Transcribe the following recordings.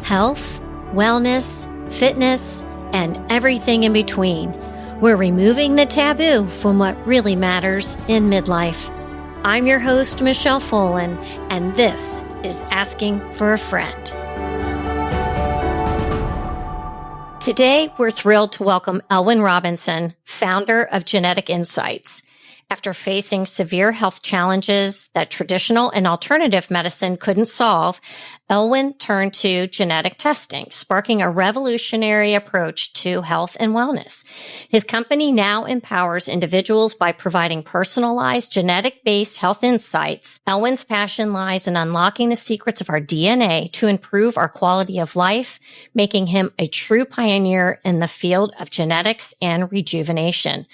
health, wellness, fitness, and everything in between. We're removing the taboo from what really matters in midlife. I'm your host, Michelle Folan, and this is Asking for a Friend. Today, we're thrilled to welcome Elwin Robinson, founder of Genetic Insights. After facing severe health challenges that traditional and alternative medicine couldn't solve, Elwin turned to genetic testing, sparking a revolutionary approach to health and wellness. His company now empowers individuals by providing personalized genetic-based health insights. Elwin's passion lies in unlocking the secrets of our DNA to improve our quality of life, making him a true pioneer in the field of genetics and rejuvenation.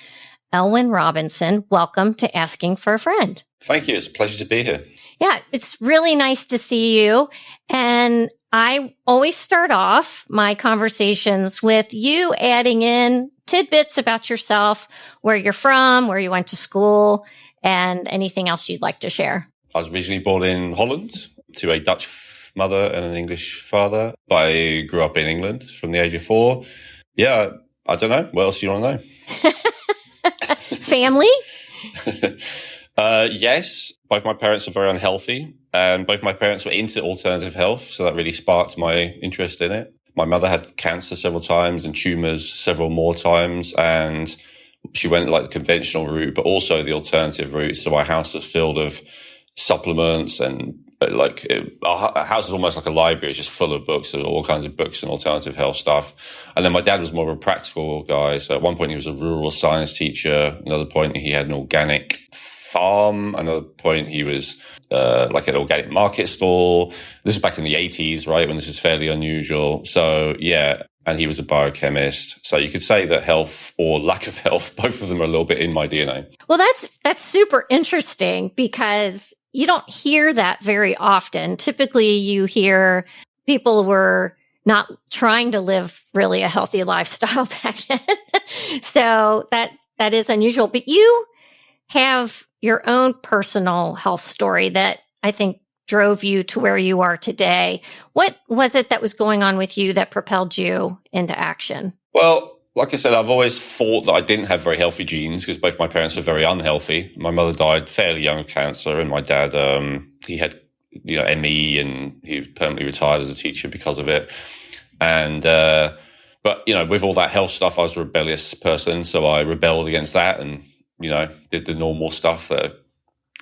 Elwin Robinson, welcome to Asking for a Friend. Thank you. It's a pleasure to be here. Yeah, it's really nice to see you. And I always start off my conversations with you adding in tidbits about yourself, where you're from, where you went to school, and anything else you'd like to share. I was originally born in Holland to a Dutch mother and an English father, but I grew up in England from the age of 4. Yeah, I don't know. What else do you want to know? Family? Yes. Both my parents were very unhealthy, and both my parents were into alternative health, so that really sparked my interest in it. My mother had cancer several times and tumors several more times, and she went like the conventional route, but also the alternative route. So our house was filled of supplements and our house is almost like a library. It's just full of books, all kinds of books and alternative health stuff. And then my dad was more of a practical guy. So at one point he was a rural science teacher. Another point he had an organic farm. Another point he was like an organic market stall. This is back in the 80s, right, when this was fairly unusual. So yeah, and he was a biochemist. So you could say that health or lack of health, both of them are a little bit in my DNA. Well, that's super interesting because you don't hear that very often. Typically, you hear people were not trying to live really a healthy lifestyle back then. So that is unusual. But you have your own personal health story that I think drove you to where you are today. What was it that was going on with you that propelled you into action? Well, like I said, I've always thought that I didn't have very healthy genes because both my parents were very unhealthy. My mother died fairly young of cancer, and my dad, he had, ME, and he was permanently retired as a teacher because of it. And, but, with all that health stuff, I was a rebellious person. So I rebelled against that and, did the normal stuff that a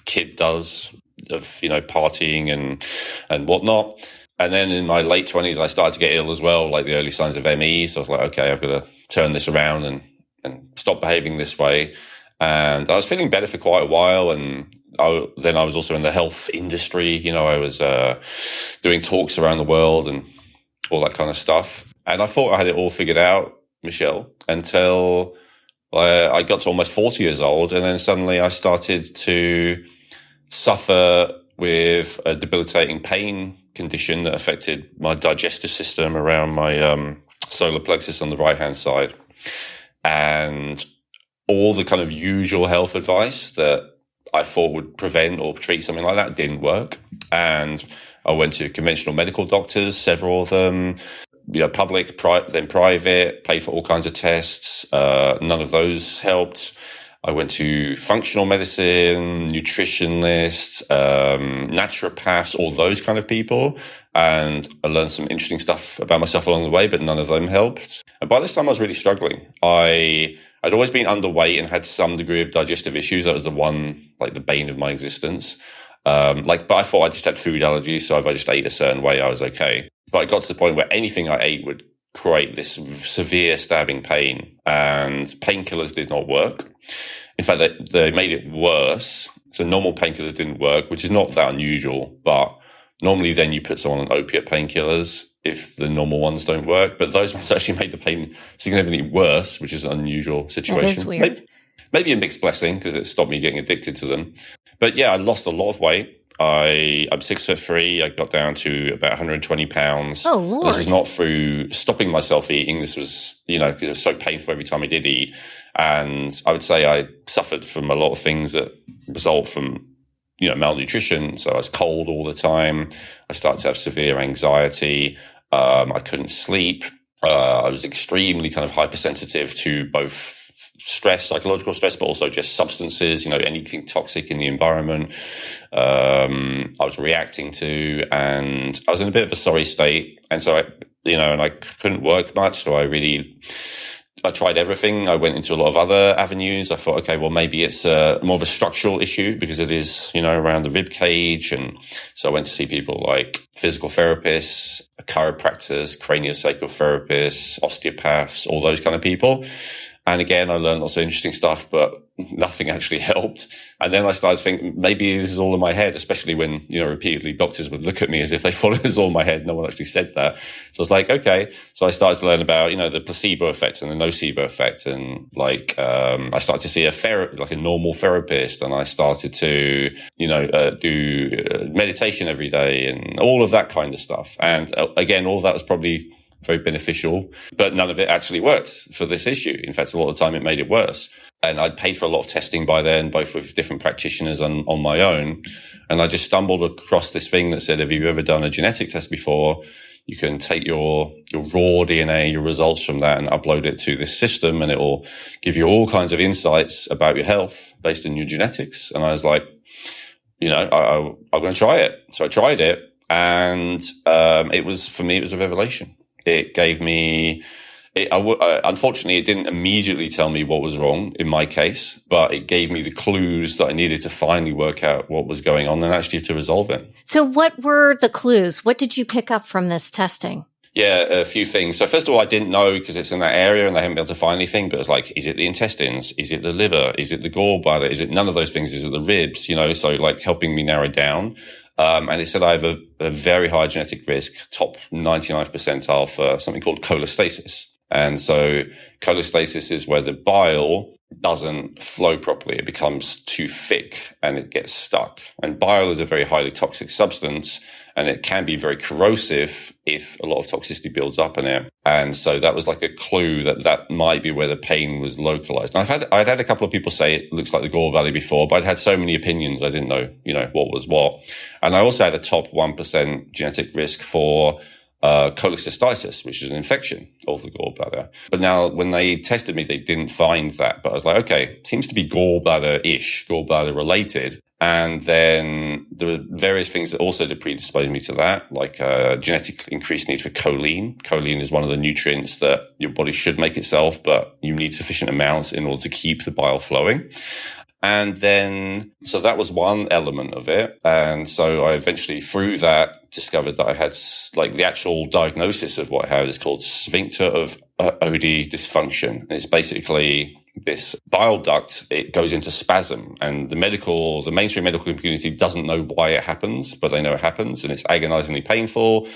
kid does of, partying and whatnot. And then in my late 20s, I started to get ill as well, like the early signs of ME. So I was like, okay, I've got to turn this around and stop behaving this way. And I was feeling better for quite a while. And then I was also in the health industry. I was doing talks around the world and all that kind of stuff. And I thought I had it all figured out, Michelle, until I got to almost 40 years old. And then suddenly I started to suffer with a debilitating pain condition that affected my digestive system around my solar plexus on the right-hand side. And all the kind of usual health advice that I thought would prevent or treat something like that didn't work. And I went to conventional medical doctors, several of them, public, then private, paid for all kinds of tests. None of those helped. I went to functional medicine, nutritionists, naturopaths, all those kind of people. And I learned some interesting stuff about myself along the way, but none of them helped. And by this time, I was really struggling. I'd always been underweight and had some degree of digestive issues. That was the one, like the bane of my existence. But I thought I just had food allergies. So if I just ate a certain way, I was okay. But I got to the point where anything I ate would create this severe stabbing pain, and painkillers did not work. In fact, they made it worse. So normal painkillers didn't work, which is not that unusual, but normally then you put someone on opiate painkillers if the normal ones don't work. But those ones actually made the pain significantly worse, which is an unusual situation. That is weird. Maybe a mixed blessing because it stopped me getting addicted to them. But yeah, I lost a lot of weight. I'm 6'3". I got down to about 120 pounds. Oh, Lord. This was not through stopping myself eating. This was, because it was so painful every time I did eat. And I would say I suffered from a lot of things that result from, malnutrition. So I was cold all the time. I started to have severe anxiety. I couldn't sleep. I was extremely kind of hypersensitive to both stress, psychological stress, but also just substances, anything toxic in the environment. I was reacting to, and I was in a bit of a sorry state. And so I couldn't work much. So I tried everything. I went into a lot of other avenues. I thought, okay, well, maybe it's more of a structural issue because it is, around the rib cage. And so I went to see people like physical therapists, chiropractors, craniosacral therapists, osteopaths, all those kind of people. And again, I learned lots of interesting stuff, but nothing actually helped. And then I started thinking, maybe this is all in my head, especially when, repeatedly doctors would look at me as if they thought it was all in my head. No one actually said that. So I was like, okay. So I started to learn about, the placebo effect and the nocebo effect. And I started to see a normal therapist. And I started to, do meditation every day and all of that kind of stuff. And again, all of that was probably very beneficial, but none of it actually worked for this issue. In fact, a lot of the time it made it worse. And I'd paid for a lot of testing by then, both with different practitioners and on my own. And I just stumbled across this thing that said, have you ever done a genetic test before? You can take your raw DNA, your results from that, and upload it to this system, and it will give you all kinds of insights about your health based on your genetics. And I was like, I'm going to try it. So I tried it, and it was a revelation. It gave me, unfortunately, it didn't immediately tell me what was wrong in my case, but it gave me the clues that I needed to finally work out what was going on and actually to resolve it. So what were the clues? What did you pick up from this testing? Yeah, a few things. So first of all, I didn't know because it's in that area and they haven't been able to find anything, but it's like, is it the intestines? Is it the liver? Is it the gallbladder? Is it none of those things? Is it the ribs? So like helping me narrow down. And it said I have a very high genetic risk, top 99th percentile for something called cholestasis. And so cholestasis is where the bile doesn't flow properly. It becomes too thick and it gets stuck. And bile is a very highly toxic substance, and it can be very corrosive if a lot of toxicity builds up in it. And so that was like a clue that might be where the pain was localized. And I'd had a couple of people say it looks like the gallbladder before, but I'd had so many opinions I didn't know, what was what. And I also had a top 1% genetic risk for cholecystitis, which is an infection of the gallbladder. But now when they tested me, they didn't find that. But I was like, okay, it seems to be gallbladder-ish, gallbladder related. And then there were various things that also did predispose me to that, like genetic increased need for choline. Choline is one of the nutrients that your body should make itself, but you need sufficient amounts in order to keep the bile flowing. And then, so that was one element of it. And so I eventually, through that, discovered that I had, like, the actual diagnosis of what I had is called sphincter of Oddi dysfunction. And it's basically this bile duct, it goes into spasm, and the mainstream medical community doesn't know why it happens, but they know it happens, and it's agonizingly painful.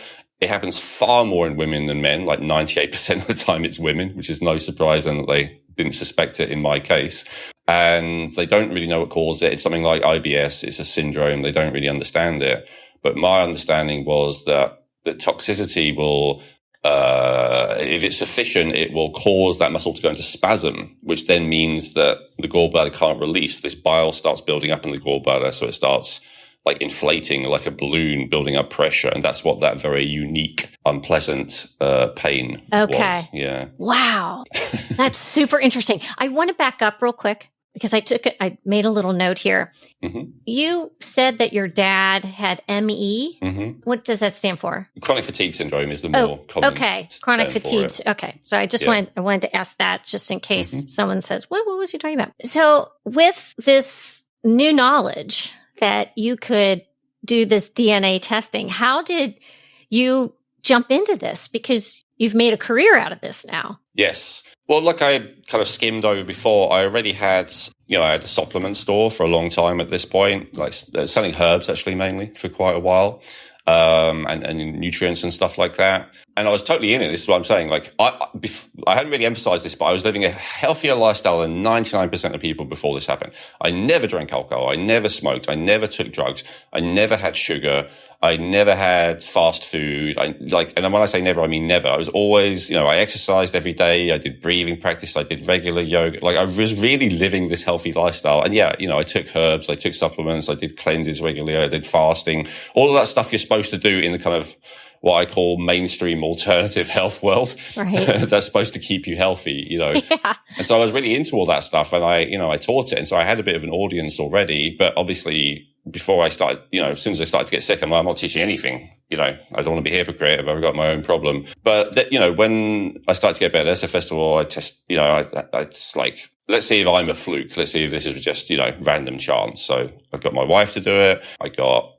It happens far more in women than men, like 98% of the time it's women, which is no surprise, and they didn't suspect it in my case. And they don't really know what caused it. It's something like IBS. It's a syndrome. They don't really understand it. But my understanding was that the toxicity will, if it's sufficient, it will cause that muscle to go into spasm, which then means that the gallbladder can't release. This bile starts building up in the gallbladder, so it starts like inflating like a balloon, building up pressure. And that's what that very unique, unpleasant pain was. Yeah. Wow. That's super interesting. I want to back up real quick because I made a little note here. Mm-hmm. You said that your dad had ME. Mm-hmm. What does that stand for? Chronic fatigue syndrome is the more common. Okay. Chronic fatigue. Okay. So I just wanted to ask that just in case someone says, what was he talking about? So with this new knowledge that you could do this DNA testing, how did you jump into this? Because you've made a career out of this now. Yes. Well, like I kind of skimmed over before, I already had, I had a supplement store for a long time at this point, like selling herbs actually mainly for quite a while, and nutrients and stuff like that. And I was totally in it. This is what I'm saying. Like I hadn't really emphasized this, but I was living a healthier lifestyle than 99% of people before this happened. I never drank alcohol. I never smoked. I never took drugs. I never had sugar. I never had fast food. And when I say never, I mean never. I was always, I exercised every day. I did breathing practice. I did regular yoga. Like I was really living this healthy lifestyle. And I took herbs. I took supplements. I did cleanses regularly. I did fasting. All of that stuff you're supposed to do in the kind of what I call mainstream alternative health world. Right. That's supposed to keep you healthy, Yeah. And so I was really into all that stuff, and I taught it. And so I had a bit of an audience already, but obviously before I started, as soon as I started to get sick, I'm like, I'm not teaching anything. I don't want to be a hypocrite if I've got my own problem. But when I started to get better, first of all, I test, it's like, let's see if I'm a fluke. Let's see if this is just, random chance. So I got my wife to do it. I got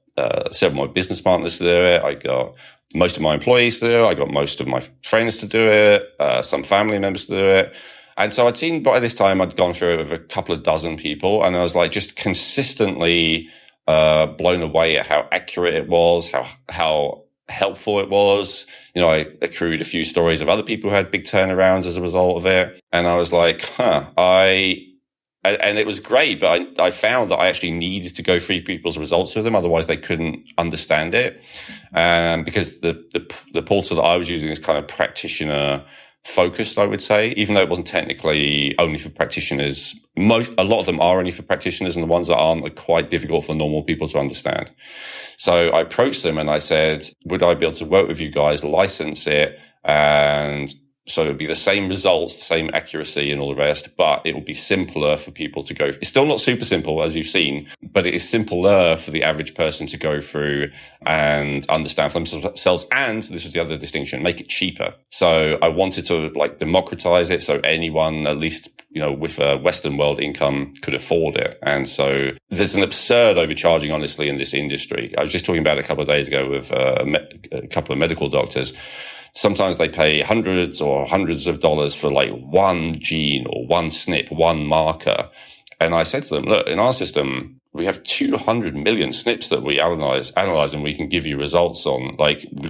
several of my business partners to do it. I got most of my employees to do it. I got most of my friends to do it. Some family members to do it. And so I'd seen, by this time, I'd gone through it with a couple of dozen people. And I was like, just consistently blown away at how accurate it was, how helpful it was. I accrued a few stories of other people who had big turnarounds as a result of it. And I was like, and it was great, but I found that I actually needed to go through people's results with them. Otherwise they couldn't understand it. Because the portal that I was using is kind of practitioner focused, I would say, even though it wasn't technically only for practitioners. A lot of them are only for practitioners, and the ones that aren't are quite difficult for normal people to understand. So I approached them and I said, would I be able to work with you guys, license it, and so it would be the same results, the same accuracy and all the rest, but it will be simpler for people to go. It's still not super simple, as you've seen, but it is simpler for the average person to go through and understand for themselves. And this was the other distinction, make it cheaper. So I wanted to democratize it so anyone, at least, with a Western world income, could afford it. And so there's an absurd overcharging, honestly, in this industry. I was just talking about it a couple of days ago with a couple of medical doctors. Sometimes they pay hundreds of dollars for one gene or one SNP, one marker. And I said to them, look, in our system, we have 200 million SNPs that we analyze, and we can give you results on.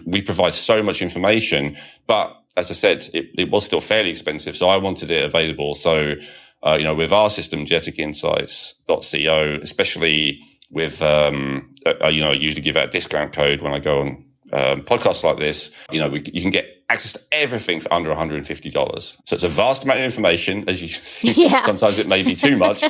We provide so much information, but as I said, it was still fairly expensive. So I wanted it available. So, with our system, geneticinsights.co, especially with, I usually give out a discount code when I go on podcasts like this, you can get access to everything for under $150. So it's a vast amount of information, as you can see. Yeah. Sometimes it may be too much.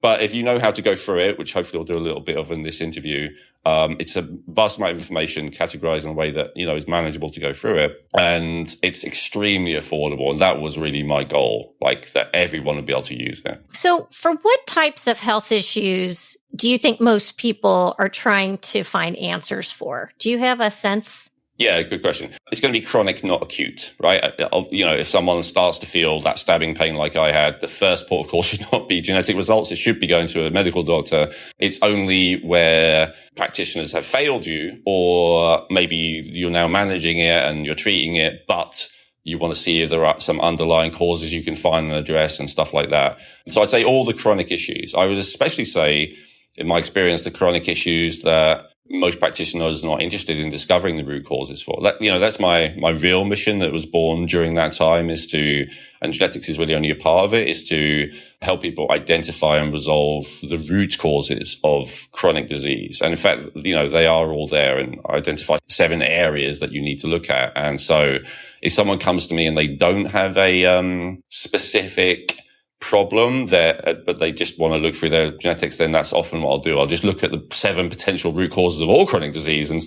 But if you know how to go through it, which hopefully I'll do a little bit of in this interview, it's a vast amount of information categorized in a way that, is manageable to go through it. And it's extremely affordable. And that was really my goal, that everyone would be able to use it. So for what types of health issues do you think most people are trying to find answers for? Do you have a sense? Yeah, good question. It's going to be chronic, not acute, right? If someone starts to feel that stabbing pain like I had, the first port of call should not be genetic results. It should be going to a medical doctor. It's only where practitioners have failed you, or maybe you're now managing it and you're treating it, but you want to see if there are some underlying causes you can find and address and stuff like that. So I'd say all the chronic issues. I would especially say, in my experience, the chronic issues that most practitioners are not interested in discovering the root causes for. That's my real mission that was born during that time, is to, and genetics is really only a part of it, is to help people identify and resolve the root causes of chronic disease. And in fact, they are all there, and identify 7 areas that you need to look at. And so if someone comes to me and they don't have a specific problem there, but they just want to look through their genetics, then that's often what I'll do. I'll just look at the 7 potential root causes of all chronic disease, and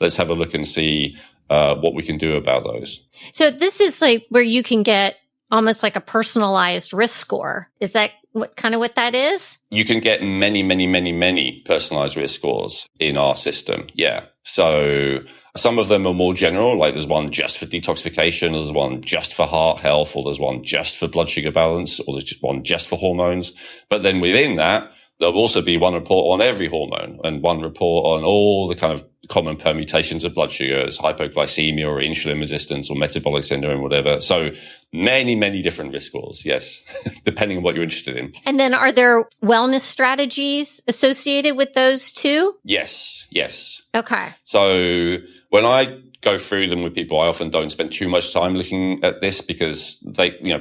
let's have a look and see what we can do about those. So this is where you can get almost like a personalized risk score. Is that what that is? You can get many, many, many, many personalized risk scores in our system. Yeah. So some of them are more general, there's one just for detoxification, there's one just for heart health, or there's one just for blood sugar balance, or there's just one just for hormones. But then within that, there'll also be one report on every hormone, and one report on all the kind of common permutations of blood sugars, hypoglycemia or insulin resistance or metabolic syndrome, whatever. So many, many different risk scores, yes, depending on what you're interested in. And then are there wellness strategies associated with those too? Yes. Okay. So when I go through them with people, I often don't spend too much time looking at this, because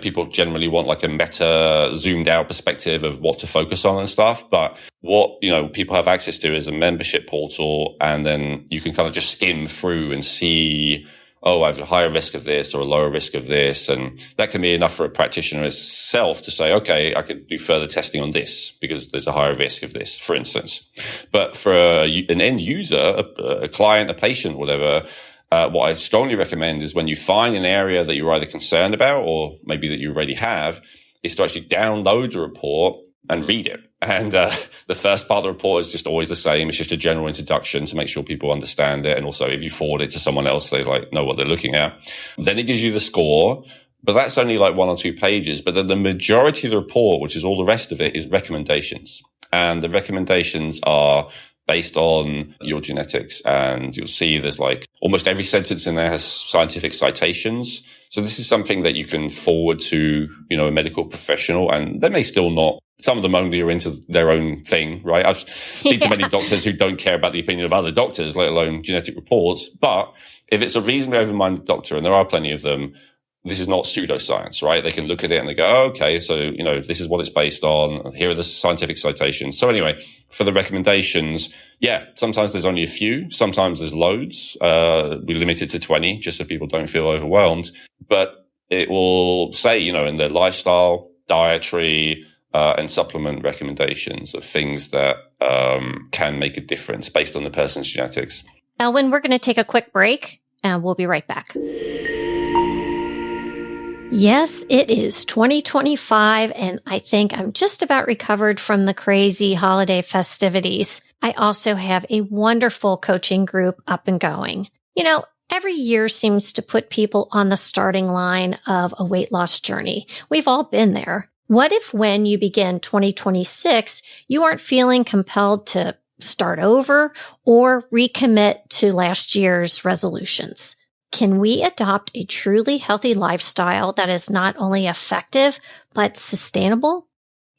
people generally want a meta zoomed out perspective of what to focus on and stuff. But what, people have access to is a membership portal, and then you can kind of just skim through and see, oh, I have a higher risk of this or a lower risk of this. And that can be enough for a practitioner itself to say, okay, I could do further testing on this because there's a higher risk of this, for instance. But for an end user, a client, a patient, whatever, what I strongly recommend is when you find an area that you're either concerned about or maybe that you already have, is to actually download the report and read it. And the first part of the report is just always the same. It's just a general introduction to make sure people understand it. And also if you forward it to someone else, they know what they're looking at. Then it gives you the score, but that's only like 1 or 2 pages. But then the majority of the report, which is all the rest of it, is recommendations. And the recommendations are based on your genetics. And you'll see there's like almost every sentence in there has scientific citations. So this is something that you can forward to, a medical professional, and they may still not. Some of them only are into their own thing, right? I've seen too many doctors who don't care about the opinion of other doctors, let alone genetic reports. But if it's a reasonably open-minded doctor, and there are plenty of them, this is not pseudoscience, right? They can look at it and they go, oh, okay, so, this is what it's based on. Here are the scientific citations. So anyway, for the recommendations, yeah, sometimes there's only a few. Sometimes there's loads. We limit it to 20 just so people don't feel overwhelmed. But it will say, in the lifestyle, dietary, and supplement recommendations of things that can make a difference based on the person's genetics. Elwin, we're going to take a quick break and we'll be right back. Yes, it is 2025, and I think I'm just about recovered from the crazy holiday festivities. I also have a wonderful coaching group up and going. Every year seems to put people on the starting line of a weight loss journey. We've all been there. What if when you begin 2026, you aren't feeling compelled to start over or recommit to last year's resolutions? Can we adopt a truly healthy lifestyle that is not only effective, but sustainable?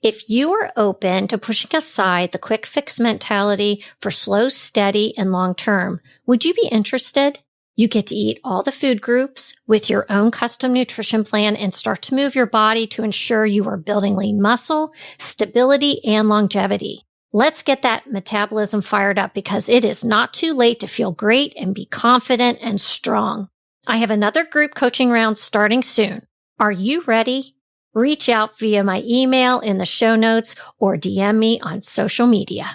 If you are open to pushing aside the quick fix mentality for slow, steady, and long term, would you be interested? You get to eat all the food groups with your own custom nutrition plan and start to move your body to ensure you are building lean muscle, stability, and longevity. Let's get that metabolism fired up because it is not too late to feel great and be confident and strong. I have another group coaching round starting soon. Are you ready? Reach out via my email in the show notes or DM me on social media.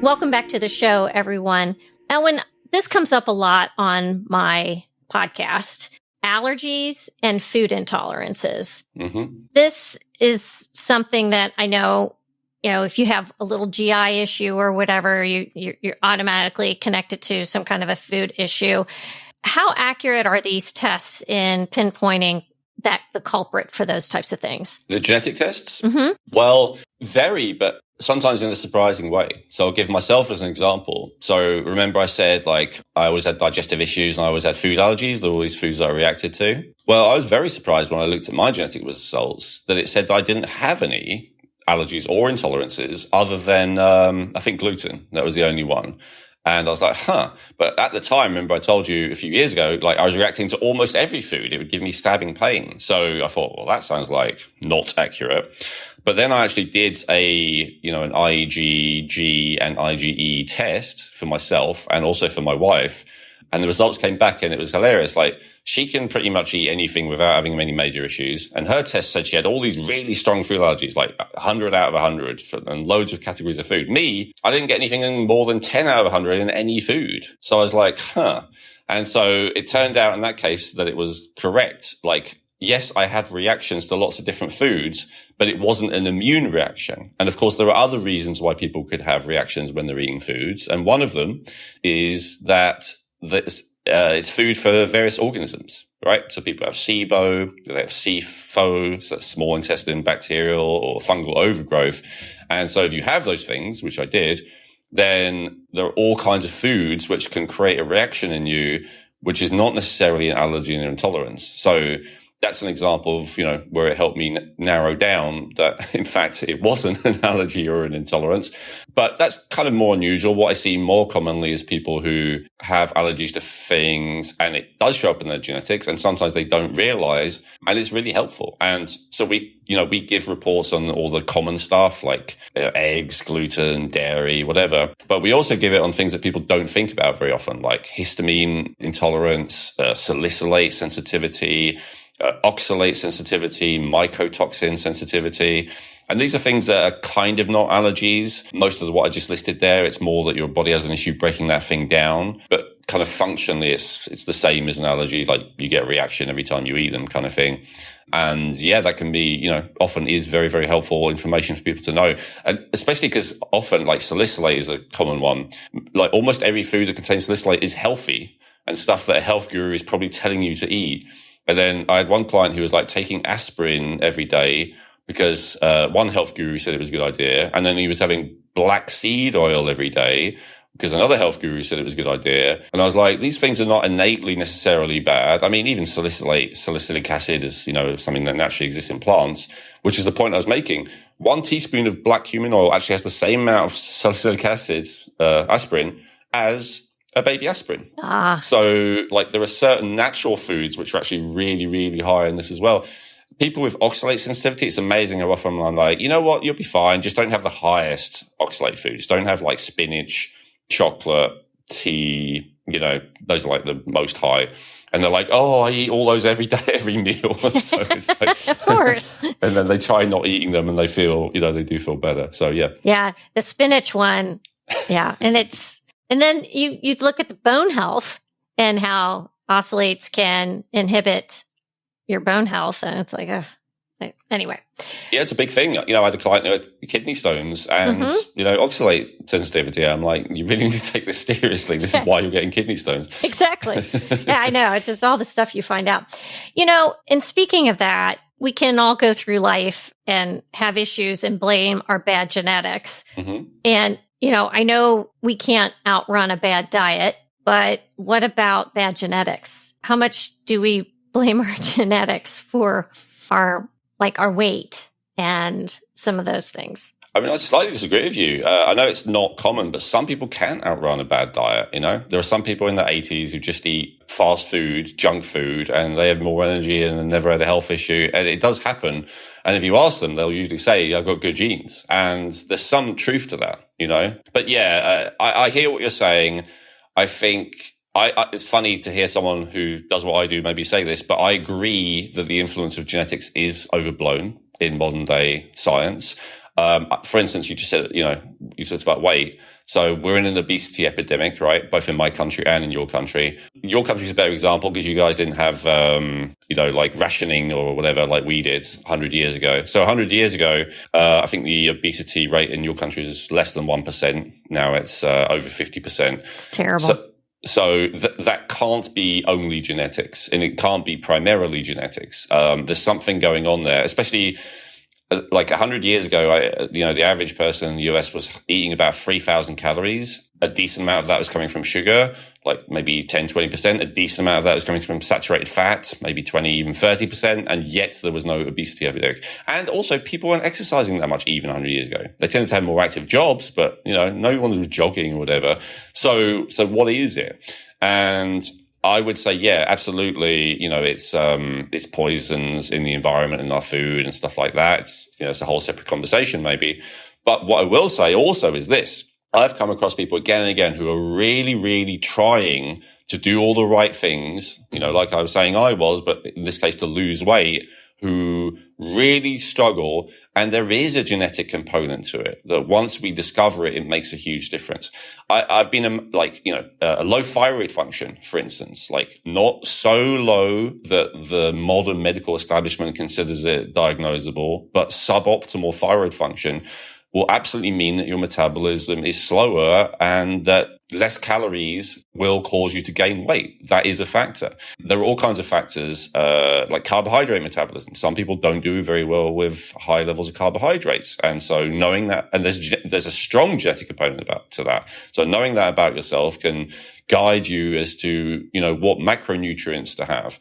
Welcome back to the show, everyone. Elwin, this comes up a lot on my podcast, allergies and food intolerances. Mm-hmm. This is something that I know, if you have a little GI issue or whatever, you're automatically connected to some kind of a food issue. How accurate are these tests in pinpointing the culprit for those types of things? The genetic tests? Mm-hmm. Well, vary, but sometimes in a surprising way. So I'll give myself as an example. So remember I said, I always had digestive issues and I always had food allergies. There were all these foods that I reacted to. Well, I was very surprised when I looked at my genetic results that it said that I didn't have any allergies or intolerances other than, I think, gluten. That was the only one. And I was like, But at the time, remember I told you a few years ago, I was reacting to almost every food. It would give me stabbing pain. So I thought, well, that sounds like not accurate. But then I actually did an IgG and IgE test for myself and also for my wife. And the results came back and it was hilarious. She can pretty much eat anything without having any major issues. And her test said she had all these really strong food allergies, 100 out of 100 and loads of categories of food. Me, I didn't get anything more than 10 out of 100 in any food. So I was like, And so it turned out in that case that it was correct. Yes, I had reactions to lots of different foods, but it wasn't an immune reaction. And of course, there are other reasons why people could have reactions when they're eating foods. And one of them is that it's food for various organisms, right? So people have SIBO, they have SIFO, so that's small intestine bacterial or fungal overgrowth. And so if you have those things, which I did, then there are all kinds of foods which can create a reaction in you, which is not necessarily an allergy and intolerance. So that's an example of, where it helped me narrow down that, in fact, it wasn't an allergy or an intolerance. But that's kind of more unusual. What I see more commonly is people who have allergies to things, and it does show up in their genetics, and sometimes they don't realize, and it's really helpful. And so we give reports on all the common stuff like eggs, gluten, dairy, whatever. But we also give it on things that people don't think about very often, like histamine intolerance, salicylate sensitivity, oxalate sensitivity, mycotoxin sensitivity. And these are things that are kind of not allergies. Most of what I just listed there, it's more that your body has an issue breaking that thing down. But kind of functionally, it's the same as an allergy. Like you get a reaction every time you eat them kind of thing. And yeah, that can be, often is very, very helpful information for people to know. And especially because often like salicylate is a common one. Like almost every food that contains salicylate is healthy and stuff that a health guru is probably telling you to eat. And then I had one client who was like taking aspirin every day because one health guru said it was a good idea. And then he was having black seed oil every day because another health guru said it was a good idea. And I was like, these things are not innately necessarily bad. I mean, even salicylic acid is, something that naturally exists in plants, which is the point I was making. 1 teaspoon of black cumin oil actually has the same amount of salicylic acid, aspirin, as a baby aspirin. So like there are certain natural foods which are actually really, really high in this as well. People with oxalate sensitivity, it's amazing how often I'm like, you know what, you'll be fine. Just don't have the highest oxalate foods. Don't have like spinach, chocolate, tea, those are like the most high. And they're like, oh, I eat all those every day, every meal. So it's like, of course. And then they try not eating them and they feel, they do feel better. So yeah. Yeah. The spinach one. Yeah. And then you look at the bone health and how oxalates can inhibit your bone health. And it's like, anyway. Yeah, it's a big thing. I had a client who had kidney stones and, oxalate sensitivity. I'm like, you really need to take this seriously. This is why you're getting kidney stones. Exactly. Yeah, I know. It's just all the stuff you find out. And speaking of that, we can all go through life and have issues and blame our bad genetics. Mm-hmm. And I know we can't outrun a bad diet, but what about bad genetics? How much do we blame our genetics for our weight and some of those things? I mean, I slightly disagree with you. I know it's not common, but some people can outrun a bad diet, There are some people in their 80s who just eat fast food, junk food, and they have more energy and never had a health issue. And it does happen. And if you ask them, they'll usually say, I've got good genes. And there's some truth to that, But yeah, I hear what you're saying. I think it's funny to hear someone who does what I do maybe say this, but I agree that the influence of genetics is overblown in modern day science. For instance, you just said, you talked about weight. So we're in an obesity epidemic, right? Both in my country and in your country. Your country's a better example because you guys didn't have, like rationing or whatever like we did 100 years ago. So 100 years ago, I think the obesity rate in your country is less than 1%. Now it's over 50%. It's terrible. So that can't be only genetics, and it can't be primarily genetics. There's something going on there, especially like 100 years ago, the average person in the US was eating about 3,000 calories. A decent amount of that was coming from sugar, like maybe 10, 20%. A decent amount of that was coming from saturated fat, maybe 20, even 30%. And yet there was no obesity epidemic. And also people weren't exercising that much even 100 years ago. They tended to have more active jobs, but, no one was jogging or whatever. So what is it? And I would say, yeah, absolutely. It's poisons in the environment and our food and stuff like that. It's a whole separate conversation maybe. But what I will say also is this. I've come across people again and again who are really, really trying to do all the right things, like I was saying I was, but in this case to lose weight, who really struggle. And there is a genetic component to it that once we discover it, it makes a huge difference. I've been a low thyroid function, for instance, like not so low that the modern medical establishment considers it diagnosable, but suboptimal thyroid function will absolutely mean that your metabolism is slower and that less calories will cause you to gain weight. That is a factor. There are all kinds of factors, like carbohydrate metabolism. Some people don't do very well with high levels of carbohydrates. And so knowing that, and there's a strong genetic component to that. So knowing that about yourself can guide you as to, what macronutrients to have.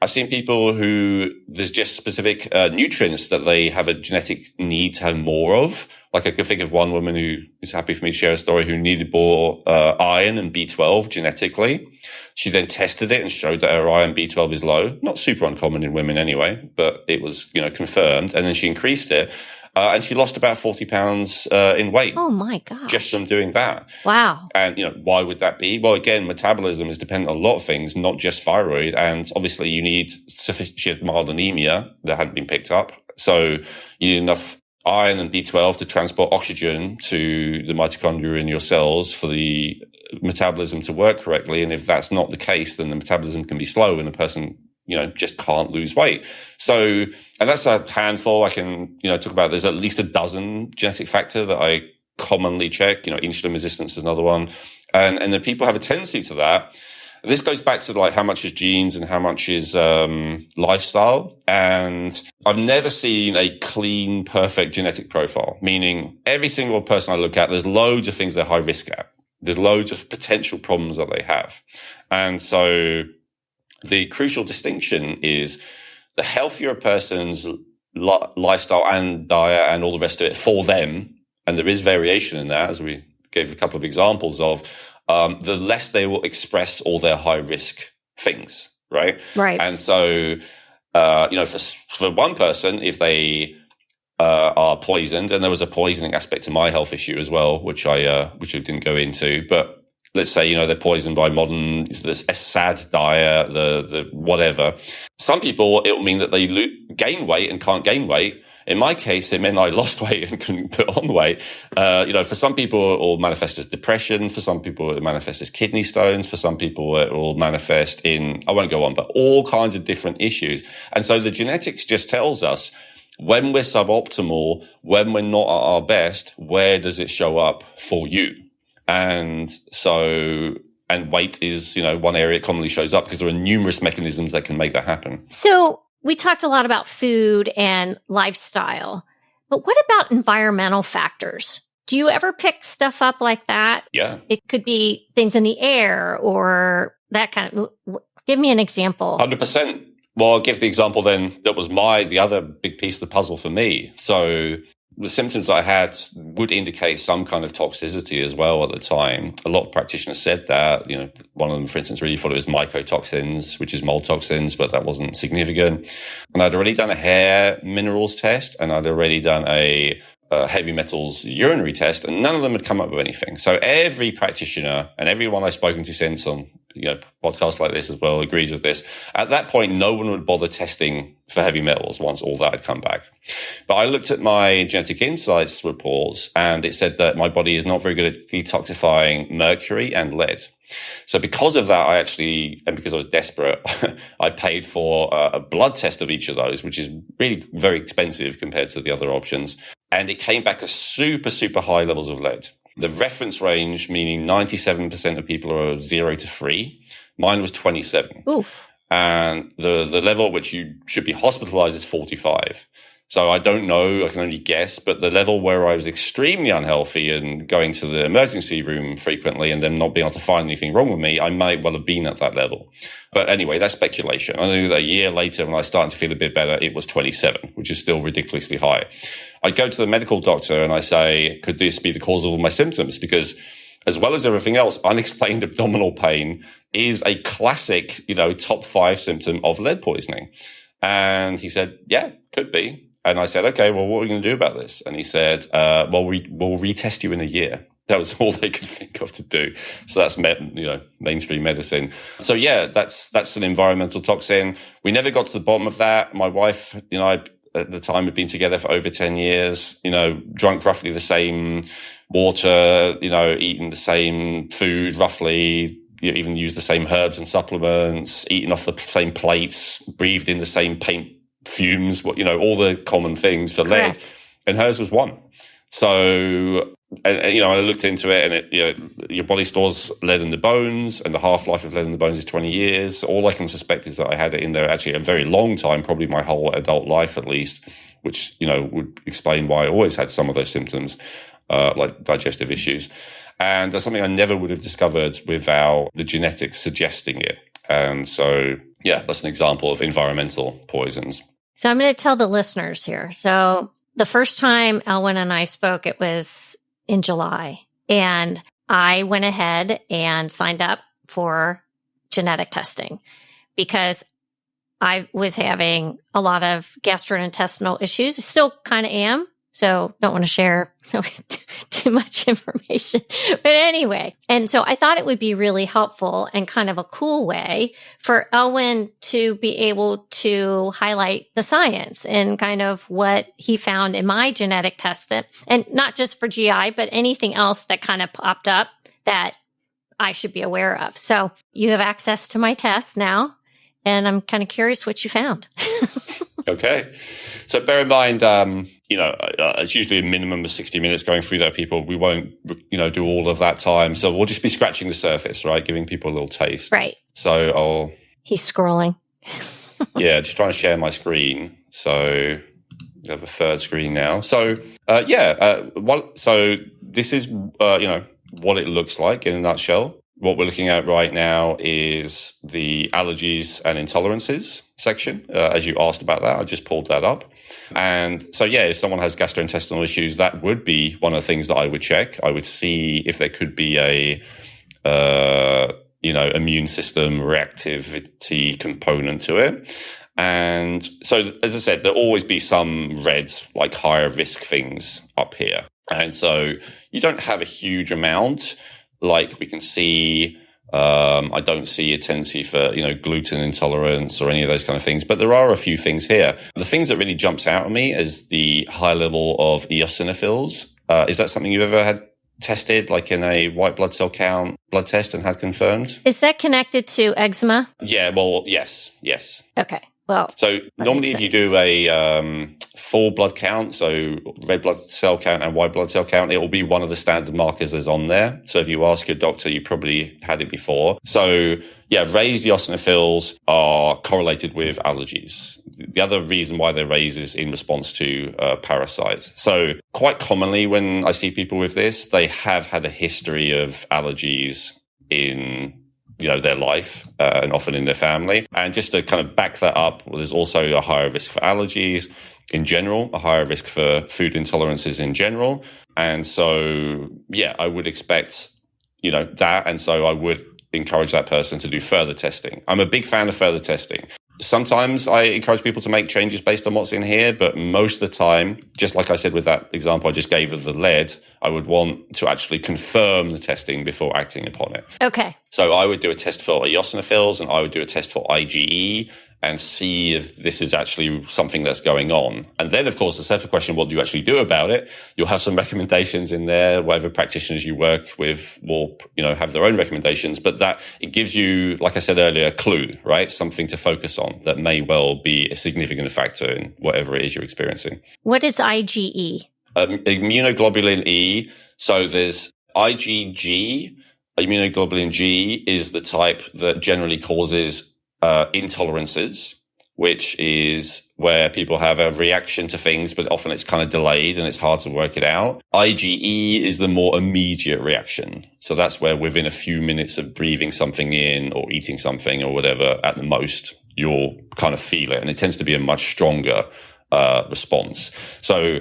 I've seen people who there's just specific nutrients that they have a genetic need to have more of. Like I could think of one woman who is happy for me to share a story who needed more iron and B12 genetically. She then tested it and showed that her iron B12 is low. Not super uncommon in women anyway, but it was, confirmed. And then she increased it. And she lost about 40 pounds in weight. Oh, my gosh. Just from doing that. Wow. And, why would that be? Well, again, metabolism is dependent on a lot of things, not just thyroid. And obviously you need sufficient mild anemia that hadn't been picked up. So you need enough iron and B12 to transport oxygen to the mitochondria in your cells for the metabolism to work correctly. And if that's not the case, then the metabolism can be slow and the person just can't lose weight. So, and that's a handful. I can, talk about, there's at least a dozen genetic factor that I commonly check. Insulin resistance is another one. And then people have a tendency to that. This goes back to like how much is genes and how much is lifestyle. And I've never seen a clean, perfect genetic profile, meaning every single person I look at, there's loads of things they're high risk at. There's loads of potential problems that they have. And so the crucial distinction is the healthier a person's lifestyle and diet and all the rest of it for them, and there is variation in that, as we gave a couple of examples of, the less they will express all their high-risk things, right? Right. And so, for one person, if they are poisoned, and there was a poisoning aspect to my health issue as well, which I didn't go into, but let's say, they're poisoned by this SAD diet, the whatever. Some people, it will mean that they gain weight and can't gain weight. In my case, it meant I lost weight and couldn't put on weight. For some people, it will manifest as depression. For some people, it manifests as kidney stones. For some people, it will manifest in, I won't go on, but all kinds of different issues. And so the genetics just tells us when we're suboptimal, when we're not at our best, where does it show up for you? And weight is, one area it commonly shows up because there are numerous mechanisms that can make that happen. So we talked a lot about food and lifestyle, but what about environmental factors? Do you ever pick stuff up like that? Yeah. It could be things in the air or that kind of, give me an example. 100%. Well, I'll give the example then that was the other big piece of the puzzle for me. So the symptoms I had would indicate some kind of toxicity as well at the time. A lot of practitioners said that, one of them, for instance, really thought it was mycotoxins, which is mold toxins, but that wasn't significant. And I'd already done a hair minerals test and I'd already done a heavy metals urinary test, and none of them had come up with anything. So every practitioner and everyone I've spoken to since on podcasts like this as well agrees with this. At that point, no one would bother testing for heavy metals once all that had come back. But I looked at my genetic insights reports and it said that my body is not very good at detoxifying mercury and lead. So because of that, and because I was desperate, I paid for a blood test of each of those, which is really very expensive compared to the other options. And it came back as super, super high levels of lead. The reference range, meaning 97% of people are 0 to 3. Mine was 27. Ooh. And the level at which you should be hospitalized is 45. So I don't know, I can only guess, but the level where I was extremely unhealthy and going to the emergency room frequently and then not being able to find anything wrong with me, I might well have been at that level. But anyway, that's speculation. I know that a year later when I started to feel a bit better, it was 27, which is still ridiculously high. I go to the medical doctor and I say, could this be the cause of all my symptoms? Because as well as everything else, unexplained abdominal pain is a classic, top 5 symptom of lead poisoning. And he said, yeah, could be. And I said, okay, well, what are we going to do about this? And he said, we'll retest you in a year. That was all they could think of to do. So that's, mainstream medicine. So yeah, that's an environmental toxin. We never got to the bottom of that. My wife, at the time had been together for over 10 years, drunk roughly the same water, eating the same food roughly, even used the same herbs and supplements, eating off the same plates, breathed in the same paint fumes, all the common things for lead. Correct. And hers was 1. So, I looked into it and your body stores lead in the bones and the half-life of lead in the bones is 20 years. All I can suspect is that I had it in there actually a very long time, probably my whole adult life at least, which, would explain why I always had some of those symptoms, like digestive issues. And that's something I never would have discovered without the genetics suggesting it. And so, Yeah, that's an example of environmental poisons. So I'm going to tell the listeners here. So the first time Elwin and I spoke, it was in July. And I went ahead and signed up for genetic testing because I was having a lot of gastrointestinal issues. Still kind of am. So don't want to share too much information. But anyway, and so I thought it would be really helpful and kind of a cool way for Elwin to be able to highlight the science and kind of what he found in my genetic test. And not just for GI, but anything else that kind of popped up that I should be aware of. So you have access to my test now, and I'm kind of curious what you found. Okay. So bear in mind, it's usually a minimum of 60 minutes going through that. People, we won't, do all of that time. So we'll just be scratching the surface, right? Giving people a little taste. Right. So He's scrolling. Yeah, just trying to share my screen. So we have a third screen now. So, so this is, what it looks like in a nutshell. What we're looking at right now is the allergies and intolerances section. As you asked about that, I just pulled that up. And so, if someone has gastrointestinal issues, that would be one of the things that I would check. I would see if there could be a, immune system reactivity component to it. And so, as I said, there'll always be some red, like higher risk things up here. And so you don't have a huge amount. Like we can see, I don't see a tendency for, gluten intolerance or any of those kind of things, but there are a few things here. The things that really jumps out at me is the high level of eosinophils. Is that something you've ever had tested, like in a white blood cell count blood test and had confirmed? Is that connected to eczema? Yeah, well, yes. Okay. Well, so normally if you do a full blood count, so red blood cell count and white blood cell count, it will be one of the standard markers that's on there. So if you ask your doctor, you probably had it before. So raised eosinophils are correlated with allergies. The other reason why they're raised is in response to parasites. So quite commonly when I see people with this, they have had a history of allergies in their life and often in their family. And just to kind of back that up, there's also a higher risk for allergies in general, a higher risk for food intolerances in general. And so, I would expect, that. And so I would encourage that person to do further testing. I'm a big fan of further testing. Sometimes I encourage people to make changes based on what's in here, but most of the time, just like I said with that example I just gave of the lead, I would want to actually confirm the testing before acting upon it. Okay. So I would do a test for eosinophils and I would do a test for IgE and see if this is actually something that's going on. And then, of course, the separate question, what do you actually do about it? You'll have some recommendations in there. Whatever practitioners you work with will, have their own recommendations. But that it gives you, like I said earlier, a clue, right? Something to focus on that may well be a significant factor in whatever it is you're experiencing. What is IgE? Immunoglobulin E. So there's IgG. Immunoglobulin G is the type that generally causes intolerances, which is where people have a reaction to things, but often it's kind of delayed and it's hard to work it out. IgE is the more immediate reaction. So that's where within a few minutes of breathing something in or eating something or whatever, at the most, you'll kind of feel it. And it tends to be a much stronger response. So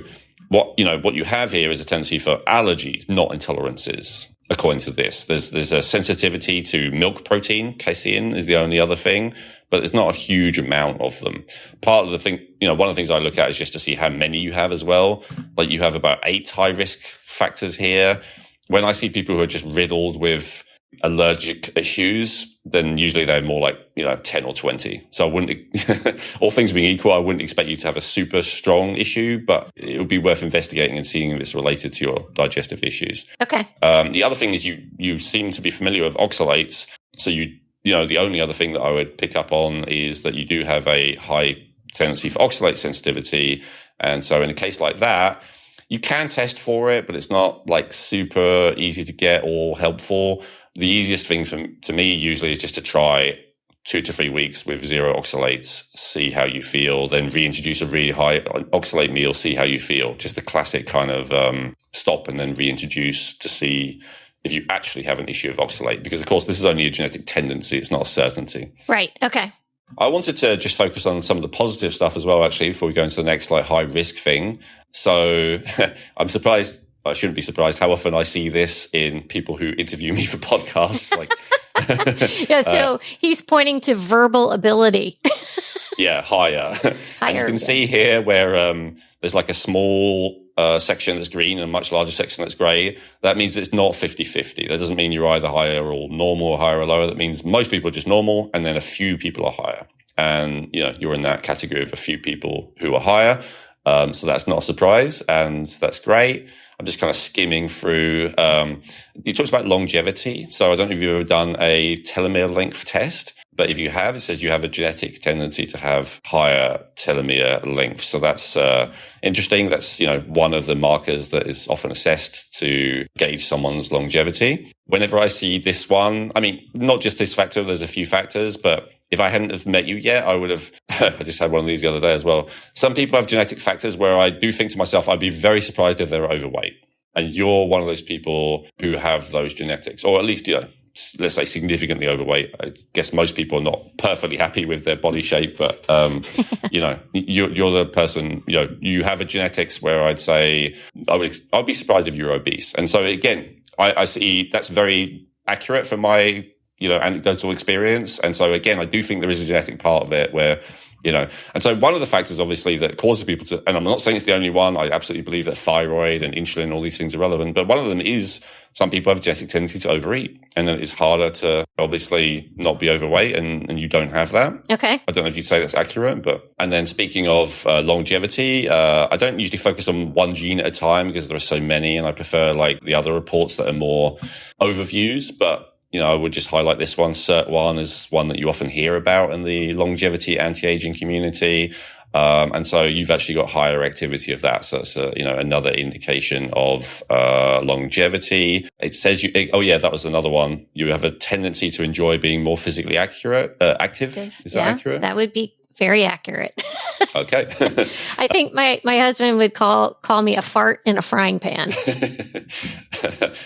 what you have here is a tendency for allergies, not intolerances. According to this, there's a sensitivity to milk protein. Casein is the only other thing, but there's not a huge amount of them. Part of the thing, one of the things I look at is just to see how many you have as well. Like you have about 8 high risk factors here. When I see people who are just riddled with allergic issues, then usually they're more like 10 or 20. So I wouldn't, all things being equal, I wouldn't expect you to have a super strong issue, but it would be worth investigating and seeing if it's related to your digestive issues. Okay. The other thing is you seem to be familiar with oxalates. So the only other thing that I would pick up on is that you do have a high tendency for oxalate sensitivity. And so in a case like that, you can test for it, but it's not like super easy to get or helpful. The easiest thing to me usually is just to try 2 to 3 weeks with 0 oxalates, see how you feel, then reintroduce a really high oxalate meal, see how you feel. Just the classic kind of stop and then reintroduce to see if you actually have an issue of oxalate. Because, of course, this is only a genetic tendency. It's not a certainty. Right. Okay. I wanted to just focus on some of the positive stuff as well, actually, before we go into the next like high risk thing. So I'm surprised. I shouldn't be surprised how often I see this in people who interview me for podcasts. Like, yeah, so he's pointing to verbal ability. yeah, higher. And you can see here where there's like a small section that's green and a much larger section that's grey. That means it's not 50-50. That doesn't mean you're either higher or normal or higher or lower. That means most people are just normal and then a few people are higher. And, you're in that category of a few people who are higher. So that's not a surprise and that's great. I'm just kind of skimming through. You talked about longevity. So I don't know if you've ever done a telomere length test, but if you have, it says you have a genetic tendency to have higher telomere length. So that's interesting. That's, one of the markers that is often assessed to gauge someone's longevity. Whenever I see this one, I mean, not just this factor, there's a few factors, but if I hadn't have met you yet, I would have, I just had one of these the other day as well. Some people have genetic factors where I do think to myself, I'd be very surprised if they're overweight. And you're one of those people who have those genetics, or at least, let's say significantly overweight. I guess most people are not perfectly happy with their body shape, but, you're the person, you have a genetics where I'd say, I'd be surprised if you're obese. And so again, I see that's very accurate for my anecdotal experience. And so again, I do think there is a genetic part of it where, and so one of the factors obviously that causes people to, and I'm not saying it's the only one, I absolutely believe that thyroid and insulin, all these things are relevant, but one of them is some people have a genetic tendency to overeat. And then it's harder to obviously not be overweight and you don't have that. Okay. I don't know if you'd say that's accurate, and then speaking of longevity, I don't usually focus on one gene at a time because there are so many and I prefer like the other reports that are more overviews, but I would just highlight this one. CERT1 is one that you often hear about in the longevity anti-aging community. And so you've actually got higher activity of that. So it's another indication of longevity. It says that was another one. You have a tendency to enjoy being more physically active. Is that accurate? That would be very accurate. Okay. I think my husband would call me a fart in a frying pan.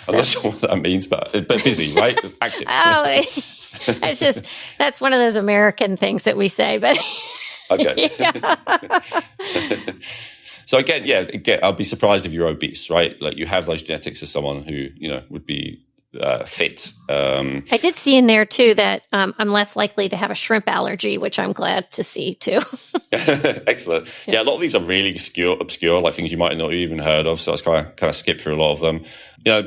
I'm not sure what that means, but busy, right? Active. That's one of those American things that we say, but okay. So again, I'll be surprised if you're obese, right? Like you have those genetics as someone who, would be fit. I did see in there too that I'm less likely to have a shrimp allergy, which I'm glad to see too. Excellent. Yeah, a lot of these are really obscure, like things you might not have even heard of. So I was kind of skip through a lot of them.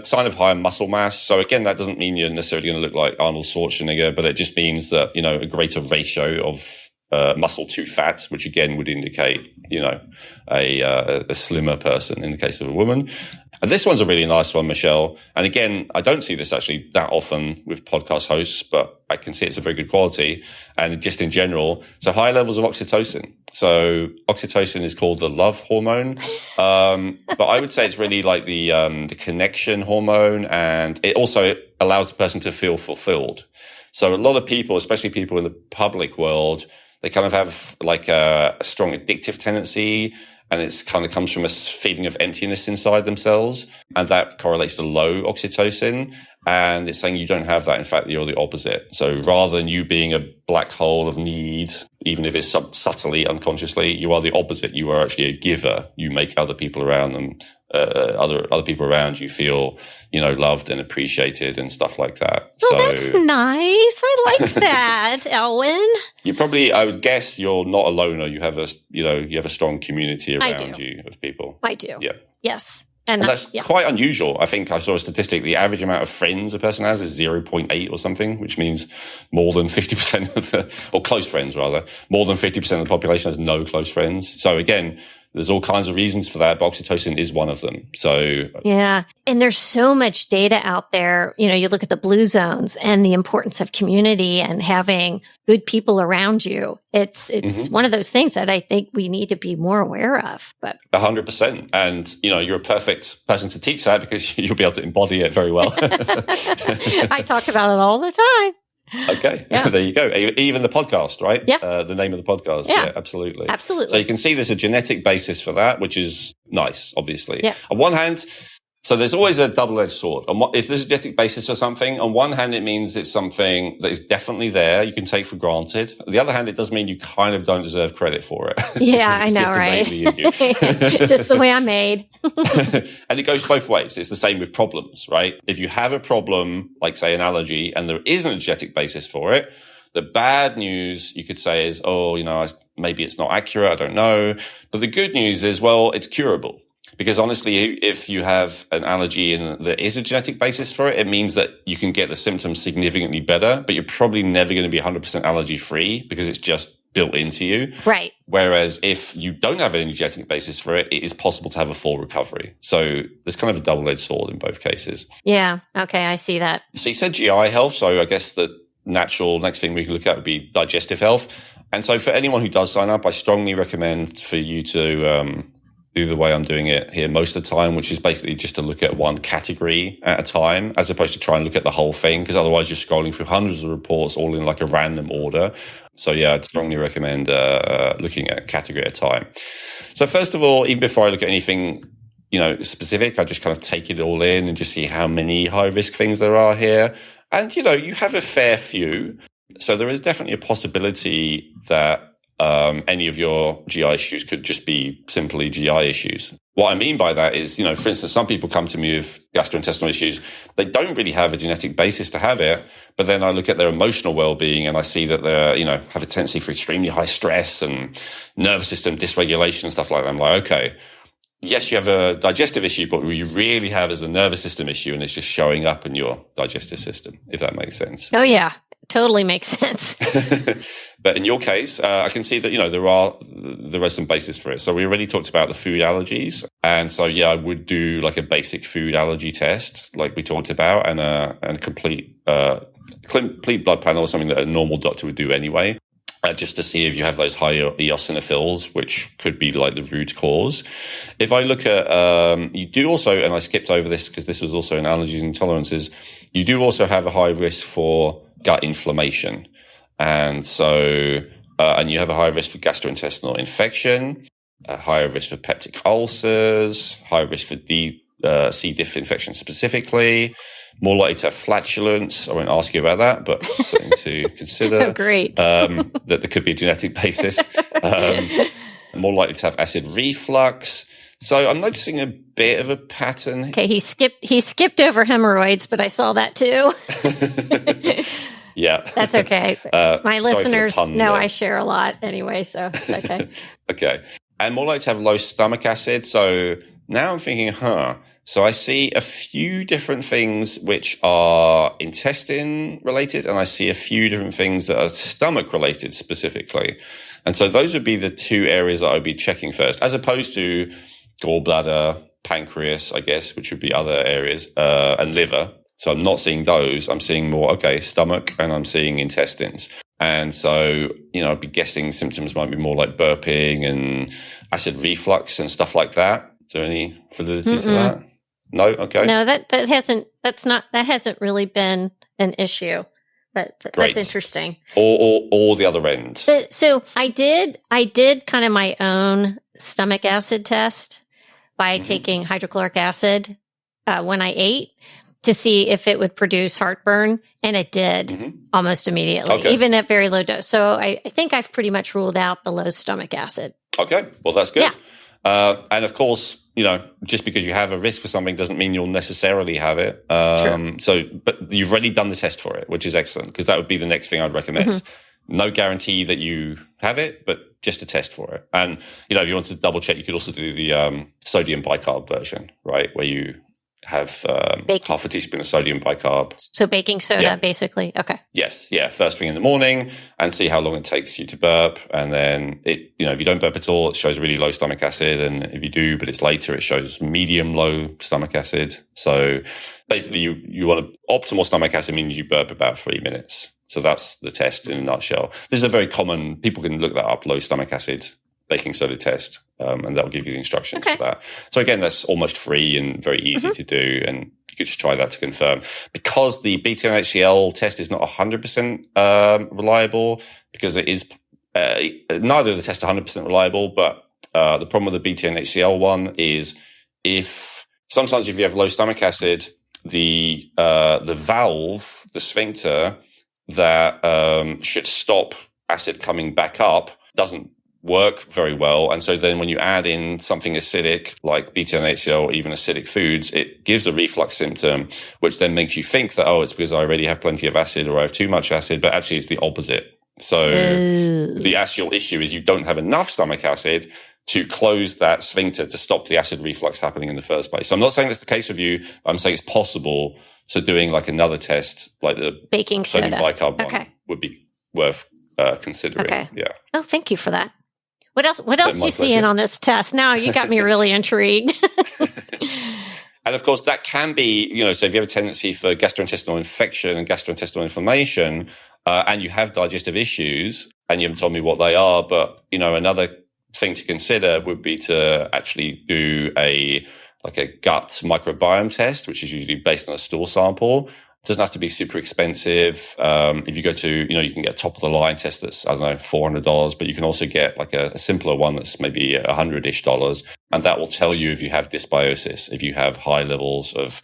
Sign of higher muscle mass. So again, that doesn't mean you're necessarily going to look like Arnold Schwarzenegger, but it just means that, a greater ratio of muscle to fat, which again would indicate, a slimmer person in the case of a woman. And this one's a really nice one, Michelle. And again, I don't see this actually that often with podcast hosts, but I can see it's a very good quality. And just in general, so high levels of oxytocin. So oxytocin is called the love hormone. But I would say it's really like the connection hormone. And it also allows the person to feel fulfilled. So a lot of people, especially people in the public world, they kind of have like a strong addictive tendency. And it's kind of comes from a feeling of emptiness inside themselves. And that correlates to low oxytocin. And it's saying you don't have that. In fact, you're the opposite. So rather than you being a black hole of need, even if it's subtly, unconsciously, you are the opposite. You are actually a giver. You make other people around them, other people around you feel, loved and appreciated and stuff like that. Oh, so that's nice. I like that, Elwin. You probably, I would guess, you're not a loner. You have a strong community around you of people. I do. Yeah. Yes. And that's quite unusual. I think I saw a statistic. The average amount of friends a person has is 0.8 or something, which means more than 50% or close friends rather, more than 50% of the population has no close friends. So again, there's all kinds of reasons for that, but oxytocin is one of them. So yeah. And there's so much data out there. You look at the blue zones and the importance of community and having good people around you. It's one of those things that I think we need to be more aware of. But 100%. And, you're a perfect person to teach that because you'll be able to embody it very well. I talk about it all the time. Okay. Yeah. There you go. Even the podcast, right? Yeah. The name of the podcast. Yeah. Absolutely. Absolutely. So you can see there's a genetic basis for that, which is nice, obviously. Yeah. On one hand, So there's always a double-edged sword. If there's a genetic basis for something, on one hand, it means it's something that is definitely there, you can take for granted. On the other hand, it does mean you kind of don't deserve credit for it. Yeah, I know, right? Just the way I'm made. And it goes both ways. It's the same with problems, right? If you have a problem, like say an allergy, and there isn't a genetic basis for it, the bad news you could say is, maybe it's not accurate, I don't know. But the good news is, well, it's curable. Because honestly, if you have an allergy and there is a genetic basis for it, it means that you can get the symptoms significantly better, but you're probably never going to be 100% allergy free because it's just built into you. Right. Whereas if you don't have any genetic basis for it, it is possible to have a full recovery. So there's kind of a double-edged sword in both cases. Yeah. Okay. I see that. So you said GI health. So I guess the natural next thing we can look at would be digestive health. And so for anyone who does sign up, I strongly recommend for you to do the way I'm doing it here most of the time, which is basically just to look at one category at a time, as opposed to try and look at the whole thing, because otherwise you're scrolling through hundreds of reports all in like a random order. So yeah, I'd strongly recommend looking at a category at a time. So first of all, even before I look at anything specific, I just kind of take it all in and just see how many high risk things there are here. And you have a fair few. So there is definitely a possibility that any of your GI issues could just be simply GI issues. What I mean by that is, for instance, some people come to me with gastrointestinal issues. They don't really have a genetic basis to have it, but then I look at their emotional well-being and I see that they have a tendency for extremely high stress and nervous system dysregulation and stuff like that. I'm like, okay, yes, you have a digestive issue, but what you really have is a nervous system issue, and it's just showing up in your digestive system, if that makes sense. Oh, yeah. Totally makes sense. But in your case, I can see that, there are some basis for it. So we already talked about the food allergies. And so, yeah, I would do like a basic food allergy test, like we talked about, and a complete blood panel, something that a normal doctor would do anyway. Just to see if you have those high eosinophils, which could be like the root cause. If I look at, you do also, and I skipped over this because this was also in allergies and intolerances, you do also have a high risk for gut inflammation. And so, and you have a high risk for gastrointestinal infection, a higher risk for peptic ulcers, higher risk for C. diff infection specifically, more likely to have flatulence. I won't ask you about that, but something to consider. Oh, great. That there could be a genetic basis. More likely to have acid reflux. So I'm noticing a bit of a pattern. Okay, he skipped over hemorrhoids, but I saw that too. Yeah. That's okay. My listeners know there. I share a lot anyway, so it's okay. Okay. And more likely to have low stomach acid. So now I'm thinking, so I see a few different things which are intestine related, and I see a few different things that are stomach related specifically. And so those would be the two areas that I would be checking first, as opposed to gallbladder, pancreas, I guess, which would be other areas, and liver. So I'm not seeing those. I'm seeing more, stomach, and I'm seeing intestines. And so, I'd be guessing symptoms might be more like burping and acid reflux and stuff like that. Is there any validity to that? No? Okay. No, that hasn't really been an issue. That's interesting. Or the other end. So I did kind of my own stomach acid test by taking hydrochloric acid when I ate to see if it would produce heartburn, and it did almost immediately, even at very low dose. So I think I've pretty much ruled out the low stomach acid. Okay, well, that's good. Yeah. And of course, just because you have a risk for something doesn't mean you'll necessarily have it. Sure. So, but you've already done the test for it, which is excellent, because that would be the next thing I'd recommend. No guarantee that you have it, but just a test for it. And, if you want to double check, you could also do the sodium bicarb version, right? Where you have half a teaspoon of sodium bicarb. So baking soda, basically. Okay. Yes. Yeah. First thing in the morning, and see how long it takes you to burp. And then if you don't burp at all, it shows really low stomach acid. And if you do, but it's later, it shows medium low stomach acid. So basically you want optimal stomach acid means you burp about 3 minutes. So that's the test in a nutshell. This is a very common, people can look that up, low stomach acid baking soda test, and that'll give you the instructions for that. So again, that's almost free and very easy to do, and you could just try that to confirm. Because the BT-NHCl test is not 100% reliable, because it is neither of the tests are 100% reliable, but the problem with the BT-NHCl one is if sometimes if you have low stomach acid, the valve, the sphincter that should stop acid coming back up doesn't work very well. And so then when you add in something acidic like beta-NaCl or even acidic foods, it gives a reflux symptom, which then makes you think that, oh, it's because I already have plenty of acid or I have too much acid, but actually it's the opposite. So the actual issue is you don't have enough stomach acid to close that sphincter to stop the acid reflux happening in the first place. So I'm not saying that's the case with you. I'm saying it's possible. So doing like another test, like the baking soda sodium bicarb one, would be worth considering. Okay. Yeah. Oh, thank you for that. What else do you see in on this test? Now you got me really intrigued. And of course, that can be, so if you have a tendency for gastrointestinal infection and gastrointestinal inflammation, and you have digestive issues, and you haven't told me what they are, but, another thing to consider would be to actually do a gut microbiome test, which is usually based on a stool sample. It doesn't have to be super expensive. If you go to, you can get a top of the line test that's, I don't know, $400, but you can also get like a simpler one that's maybe $100-ish. And that will tell you if you have dysbiosis, if you have high levels of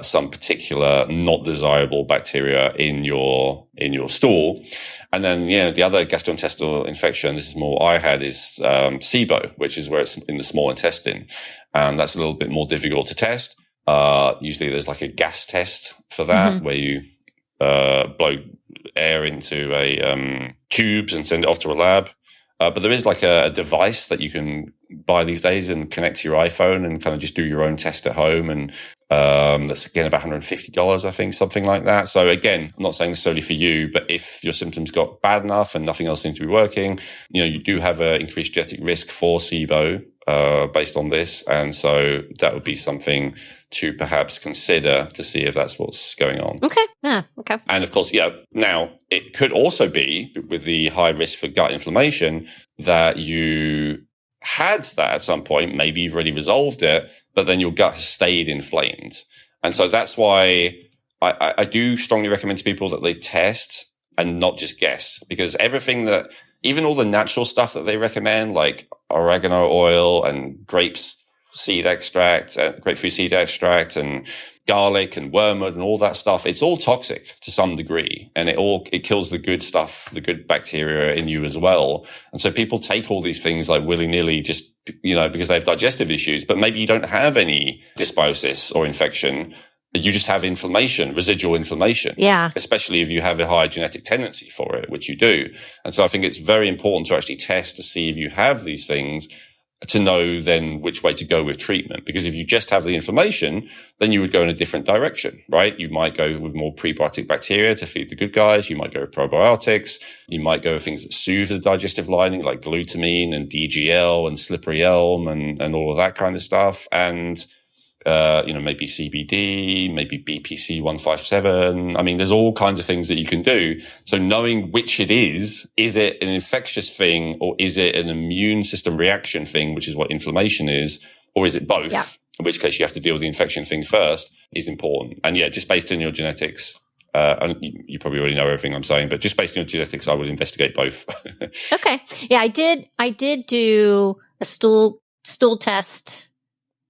some particular not desirable bacteria in your stool. And then, the other gastrointestinal infection, this is more I had, is SIBO, which is where it's in the small intestine. And that's a little bit more difficult to test. Usually there's like a gas test for that, where you blow air into a tubes and send it off to a lab. But there is like a device that you can buy these days and connect to your iPhone and kind of just do your own test at home. And that's again about $150, I think, something like that. So again, I'm not saying necessarily for you, but if your symptoms got bad enough and nothing else seems to be working, you do have an increased genetic risk for SIBO based on this. And so that would be something to perhaps consider to see if that's what's going on. Okay. Yeah. Okay. And of course, now it could also be with the high risk for gut inflammation that you had that at some point. Maybe you've already resolved it, but then your gut has stayed inflamed. And so that's why I do strongly recommend to people that they test and not just guess, because everything that, even all the natural stuff that they recommend, like oregano oil and grapefruit seed extract and garlic and wormwood and all that stuff, it's all toxic to some degree. And it kills the good stuff, the good bacteria in you as well. And so people take all these things like willy-nilly just, because they have digestive issues, but maybe you don't have any dysbiosis or infection. You just have inflammation, residual inflammation. Yeah. Especially if you have a high genetic tendency for it, which you do. And so I think it's very important to actually test to see if you have these things, to know then which way to go with treatment. Because if you just have the inflammation, then you would go in a different direction, right? You might go with more prebiotic bacteria to feed the good guys. You might go with probiotics. You might go with things that soothe the digestive lining, like glutamine and DGL and slippery elm and all of that kind of stuff. And maybe CBD, maybe BPC 157. I mean, there's all kinds of things that you can do. So knowing which it is it an infectious thing or is it an immune system reaction thing, which is what inflammation is, or is it both? Yeah. In which case you have to deal with the infection thing first, is important. And just based on your genetics, and you probably already know everything I'm saying, but just based on your genetics, I would investigate both. Okay. Yeah, I did do a stool test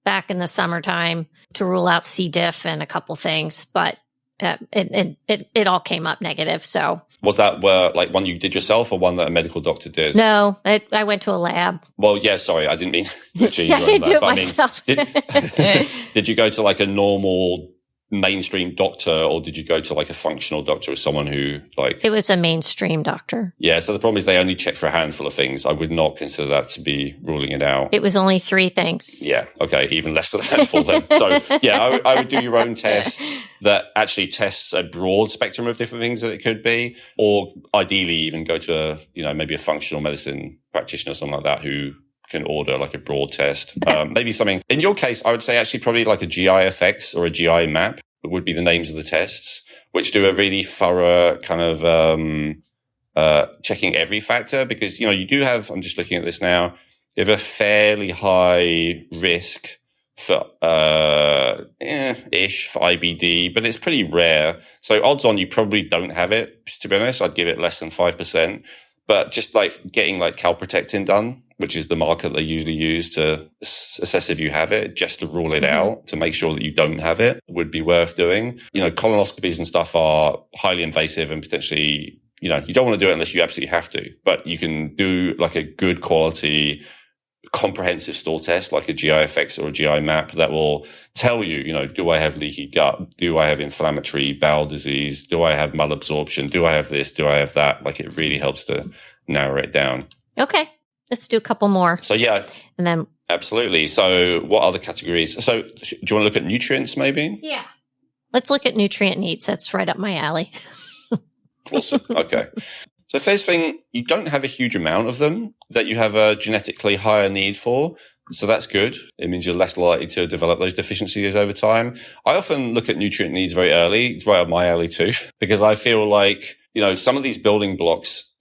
back in the summertime to rule out C. diff and a couple things, but it all came up negative. So was that like one you did yourself or one that a medical doctor did? No, I went to a lab. Well, yeah, sorry, I didn't mean to I didn't do it myself. Did you go to like a normal mainstream doctor or did you go to like a functional doctor or someone who like... It was a mainstream doctor. Yeah, so the problem is they only check for a handful of things. I would not consider that to be ruling it out. It was only 3 things. Yeah, okay, even less than a handful then. So yeah, I would do your own test that actually tests a broad spectrum of different things that it could be, or ideally even go to maybe a functional medicine practitioner or something like that who can order like a broad test. Maybe something, in your case, I would say actually probably like a GI effects or a GI map would be the names of the tests, which do a really thorough kind of checking every factor, because, you do have, I'm just looking at this now, you have a fairly high risk for ish for IBD, but it's pretty rare. So odds on you probably don't have it, to be honest. I'd give it less than 5%. But just like getting like calprotectin done, which is the marker they usually use to assess if you have it, just to rule it out, to make sure that you don't have it, would be worth doing. Colonoscopies and stuff are highly invasive and potentially, you don't want to do it unless you absolutely have to. But you can do like a good quality comprehensive stool test, like a GI-FX or a GI map, that will tell you, do I have leaky gut? Do I have inflammatory bowel disease? Do I have malabsorption? Do I have this? Do I have that? Like, it really helps to narrow it down. Okay. Let's do a couple more. So, yeah. And then. Absolutely. So what other categories? So do you want to look at nutrients maybe? Yeah. Let's look at nutrient needs. That's right up my alley. Awesome. Okay. So first thing, you don't have a huge amount of them that you have a genetically higher need for. So that's good. It means you're less likely to develop those deficiencies over time. I often look at nutrient needs very early. It's right up my alley too, because I feel like, some of these building blocks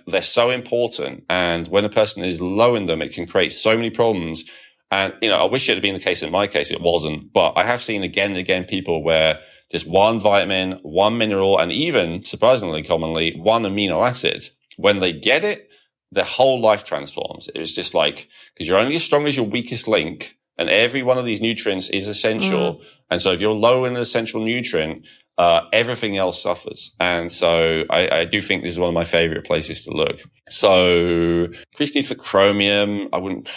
they're so important. And when a person is low in them, it can create so many problems. And, I wish it had been the case in my case. It wasn't. But I have seen again and again people where just one vitamin, one mineral, and even surprisingly commonly, one amino acid, when they get it, their whole life transforms. It was just like, because you're only as strong as your weakest link, and every one of these nutrients is essential. And so if you're low in an essential nutrient, everything else suffers. And so I do think this is one of my favorite places to look. So increased need for chromium, I wouldn't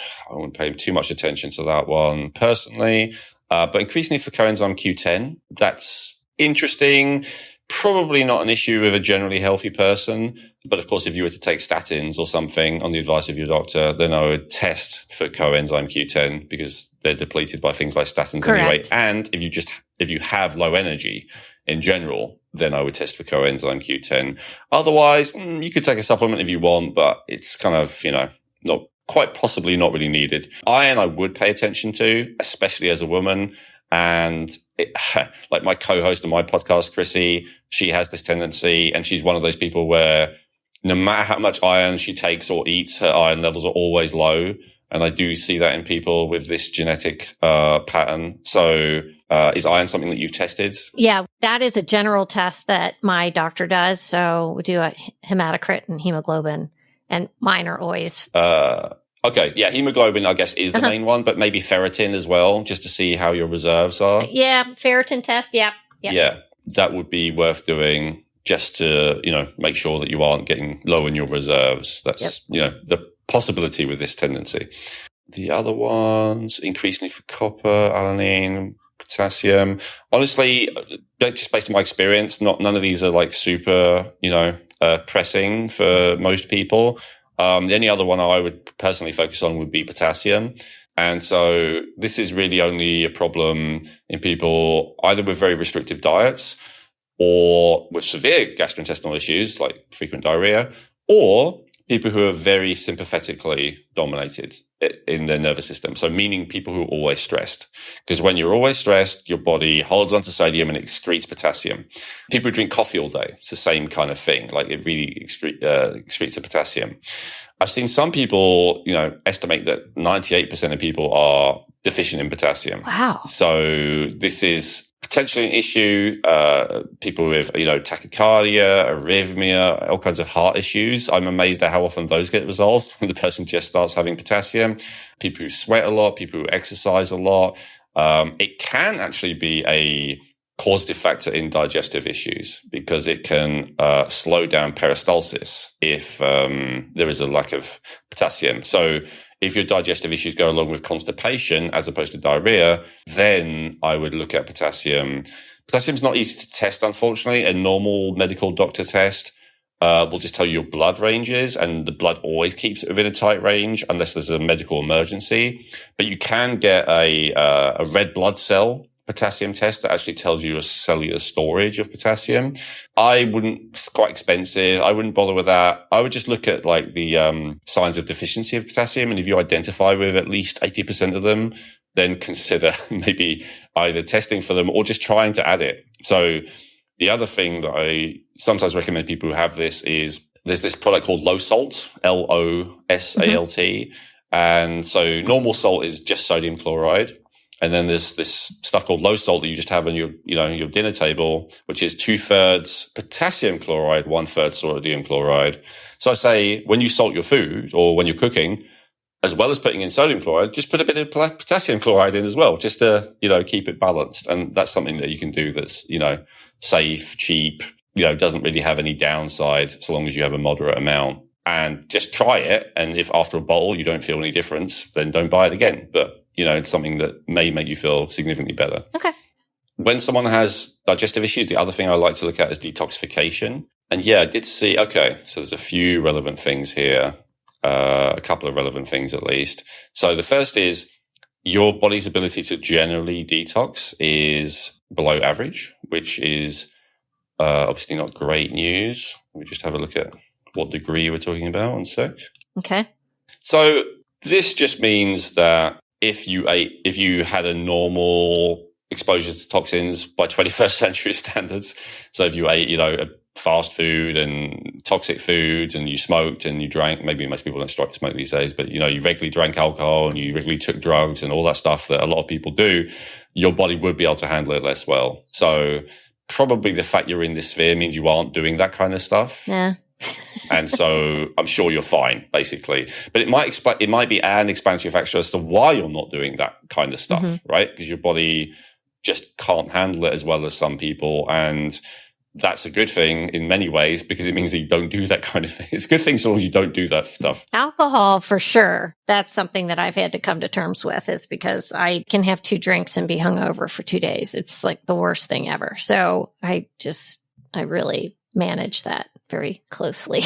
pay too much attention to that one personally. But increased need for coenzyme Q10, that's interesting. Probably not an issue with a generally healthy person. But of course, if you were to take statins or something on the advice of your doctor, then I would test for coenzyme Q10 because they're depleted by things like statins anyway. And if you have low energy in general, then I would test for coenzyme Q10. Otherwise, you could take a supplement if you want, but it's kind of, not quite possibly not really needed. Iron I would pay attention to, especially as a woman. And like my co-host of my podcast, Chrissy, she has this tendency, and she's one of those people where no matter how much iron she takes or eats, her iron levels are always low. And I do see that in people with this genetic pattern. So is iron something that you've tested? Yeah, that is a general test that my doctor does. So we do a hematocrit and hemoglobin, and mine are always... Okay, yeah, hemoglobin, I guess, is the main one, but maybe ferritin as well, just to see how your reserves are. Yeah, ferritin test, yeah. Yeah, that would be worth doing just to, make sure that you aren't getting low in your reserves. That's, the possibility with this tendency. The other ones, increased need for copper, alanine, potassium. Honestly, just based on my experience, none of these are like super, pressing for most people. The only other one I would personally focus on would be potassium. And so this is really only a problem in people either with very restrictive diets or with severe gastrointestinal issues like frequent diarrhea, or people who are very sympathetically dominated in their nervous system. So meaning people who are always stressed. Because when you're always stressed, your body holds onto sodium and it excretes potassium. People who drink coffee all day, it's the same kind of thing. Like it really excretes the potassium. I've seen some people, estimate that 98% of people are deficient in potassium. Wow. So this is potentially an issue. People with, tachycardia, arrhythmia, all kinds of heart issues. I'm amazed at how often those get resolved when the person just starts having potassium. People who sweat a lot, people who exercise a lot. It can actually be a causative factor in digestive issues because it can slow down peristalsis if there is a lack of potassium. So if your digestive issues go along with constipation as opposed to diarrhea, then I would look at potassium. Potassium's not easy to test, unfortunately. A normal medical doctor test will just tell you your blood ranges, and the blood always keeps it within a tight range unless there's a medical emergency. But you can get a red blood cell potassium test that actually tells you a cellular storage of potassium. It's quite expensive. I wouldn't bother with that. I would just look at like the signs of deficiency of potassium. And if you identify with at least 80% of them, then consider maybe either testing for them or just trying to add it. So the other thing that I sometimes recommend people who have this is there's this product called low salt, LOSALT. And so normal salt is just sodium chloride. And then there's this stuff called low salt that you just have on your dinner table, which is 2/3 potassium chloride, 1/3 sodium chloride. So I say when you salt your food or when you're cooking, as well as putting in sodium chloride, just put a bit of potassium chloride in as well, just to, keep it balanced. And that's something that you can do that's, safe, cheap, doesn't really have any downside so long as you have a moderate amount. And just try it. And if after a bottle you don't feel any difference, then don't buy it again. But, it's something that may make you feel significantly better. Okay. When someone has digestive issues, the other thing I like to look at is detoxification. And yeah, I did see, so there's a few relevant things here. A couple of relevant things at least. So the first is your body's ability to generally detox is below average, which is obviously not great news. We just have a look at what degree we're talking about. One sec. Okay. So this just means that if you had a normal exposure to toxins by 21st century standards, so if you ate, fast food and toxic foods and you smoked and you drank, maybe most people don't smoke these days, but you regularly drank alcohol and you regularly took drugs and all that stuff that a lot of people do, your body would be able to handle it less well. So probably the fact you're in this sphere means you aren't doing that kind of stuff. Yeah. And so I'm sure you're fine, basically. But it might be an expansive factor as to why you're not doing that kind of stuff, right? Because your body just can't handle it as well as some people. And that's a good thing in many ways because it means that you don't do that kind of thing. It's a good thing so long as you don't do that stuff. Alcohol, for sure. That's something that I've had to come to terms with, is because I can have 2 drinks and be hungover for 2 days. It's like the worst thing ever. So I really manage that very closely.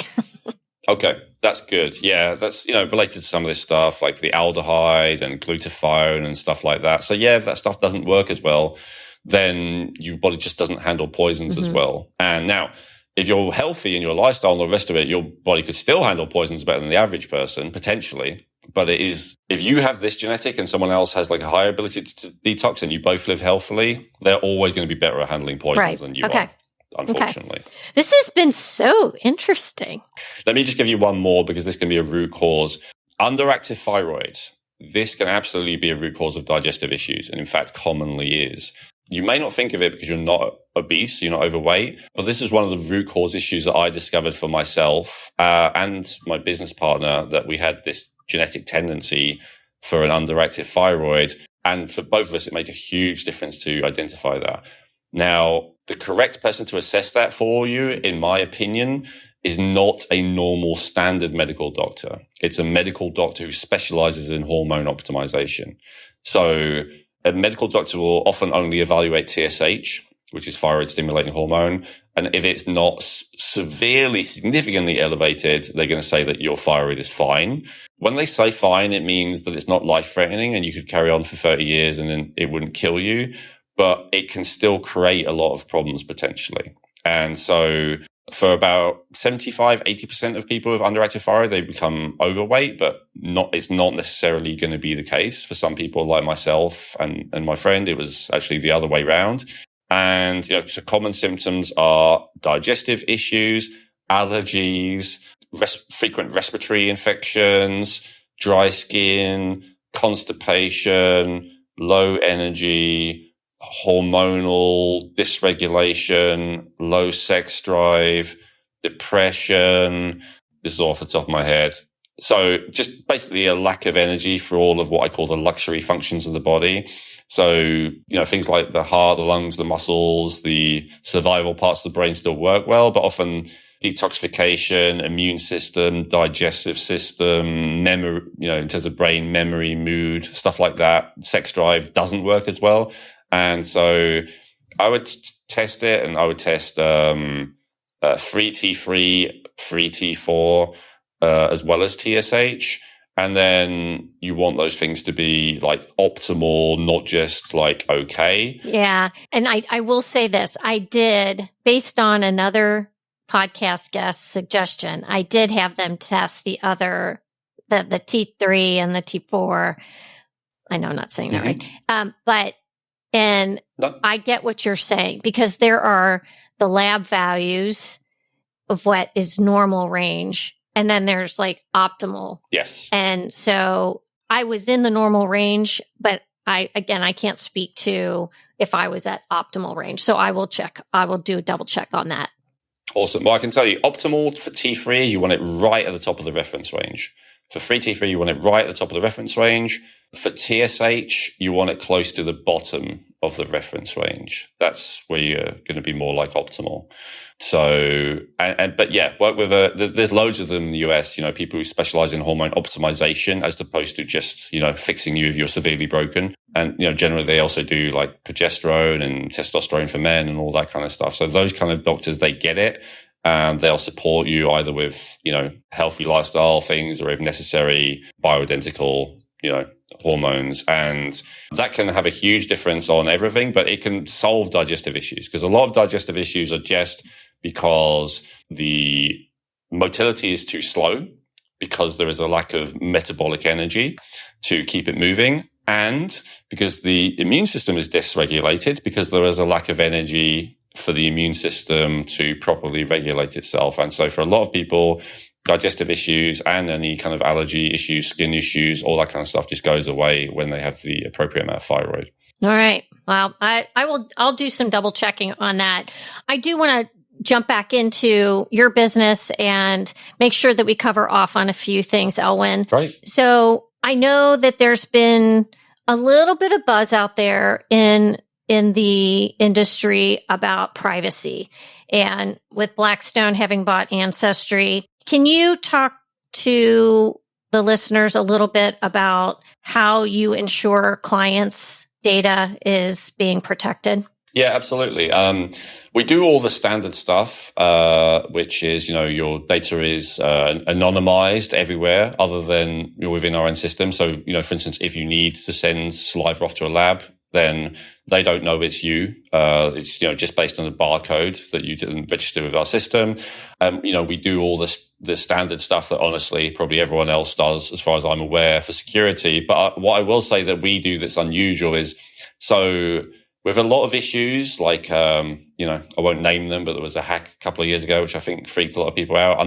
Okay, that's good. Yeah, that's, related to some of this stuff like the aldehyde and glutathione and stuff like that. So yeah, if that stuff doesn't work as well, then your body just doesn't handle poisons as well. And now, if you're healthy in your lifestyle and the rest of it, your body could still handle poisons better than the average person, potentially. But it is, if you have this genetic and someone else has like a higher ability to detox and you both live healthily, they're always going to be better at handling poisons than you are. Unfortunately. Okay. This has been so interesting. Let me just give you one more because this can be a root cause. Underactive thyroid. This can absolutely be a root cause of digestive issues, and in fact commonly is. You may not think of it because you're not obese, you're not overweight, but this is one of the root cause issues that I discovered for myself and my business partner, that we had this genetic tendency for an underactive thyroid. And for both of us, it made a huge difference to identify that. Now, the correct person to assess that for you, in my opinion, is not a normal standard medical doctor. It's a medical doctor who specializes in hormone optimization. So a medical doctor will often only evaluate TSH, which is thyroid stimulating hormone. And if it's not severely, significantly elevated, they're going to say that your thyroid is fine. When they say fine, it means that it's not life-threatening and you could carry on for 30 years and then it wouldn't kill you. But it can still create a lot of problems potentially. And so for about 75, 80% of people with underactive thyroid, they become overweight, but it's not necessarily going to be the case. For some people like myself and my friend, it was actually the other way around. And so common symptoms are digestive issues, allergies, frequent respiratory infections, dry skin, constipation, low energy, hormonal dysregulation, low sex drive, depression. This is all off the top of my head. So just basically a lack of energy for all of what I call the luxury functions of the body. So, things like the heart, the lungs, the muscles, the survival parts of the brain still work well, but often detoxification, immune system, digestive system, memory, in terms of brain, memory, mood, stuff like that, sex drive doesn't work as well. And so I would test it, and I would test 3T3, 3T4, as well as TSH. And then you want those things to be like optimal, not just like okay. Yeah. And I will say this. I did, based on another podcast guest suggestion, I did have them test the T3 and the T4. I know I'm not saying that right. No. I get what you're saying, because there are the lab values of what is normal range, and then there's like optimal. Yes. And so I was in the normal range, but I can't speak to if I was at optimal range. So I will do a double check on that. Awesome. Well, I can tell you optimal for T3 is you want it right at the top of the reference range. For free T3, you want it right at the top of the reference range. For TSH, you want it close to the bottom of the reference range. That's where you're going to be more like optimal. So, but yeah, work with there's loads of them in the US, people who specialize in hormone optimization as opposed to just, fixing you if you're severely broken. And, generally they also do like progesterone and testosterone for men and all that kind of stuff. So those kind of doctors, they get it. And they'll support you either with, healthy lifestyle things or if necessary, bioidentical, hormones. And that can have a huge difference on everything, but it can solve digestive issues because a lot of digestive issues are just because the motility is too slow because there is a lack of metabolic energy to keep it moving. And because the immune system is dysregulated because there is a lack of energy for the immune system to properly regulate itself. And so for a lot of people, digestive issues and any kind of allergy issues, skin issues, all that kind of stuff just goes away when they have the appropriate amount of thyroid. All right. Well, I'll do some double checking on that. I do want to jump back into your business and make sure that we cover off on a few things, Elwin. Right. So I know that there's been a little bit of buzz out there in the industry about privacy. And with Blackstone having bought Ancestry, can you talk to the listeners a little bit about how you ensure clients' data is being protected? Yeah, absolutely. We do all the standard stuff, which is, your data is anonymized everywhere other than within our own system. So, for instance, if you need to send saliva off to a lab, then they don't know it's you. It's, just based on the barcode that you didn't register with our system. We do all the standard stuff that honestly probably everyone else does as far as I'm aware for security. But what I will say that we do that's unusual is, so with a lot of issues, like, I won't name them, but there was a hack a couple of years ago, which I think freaked a lot of people out,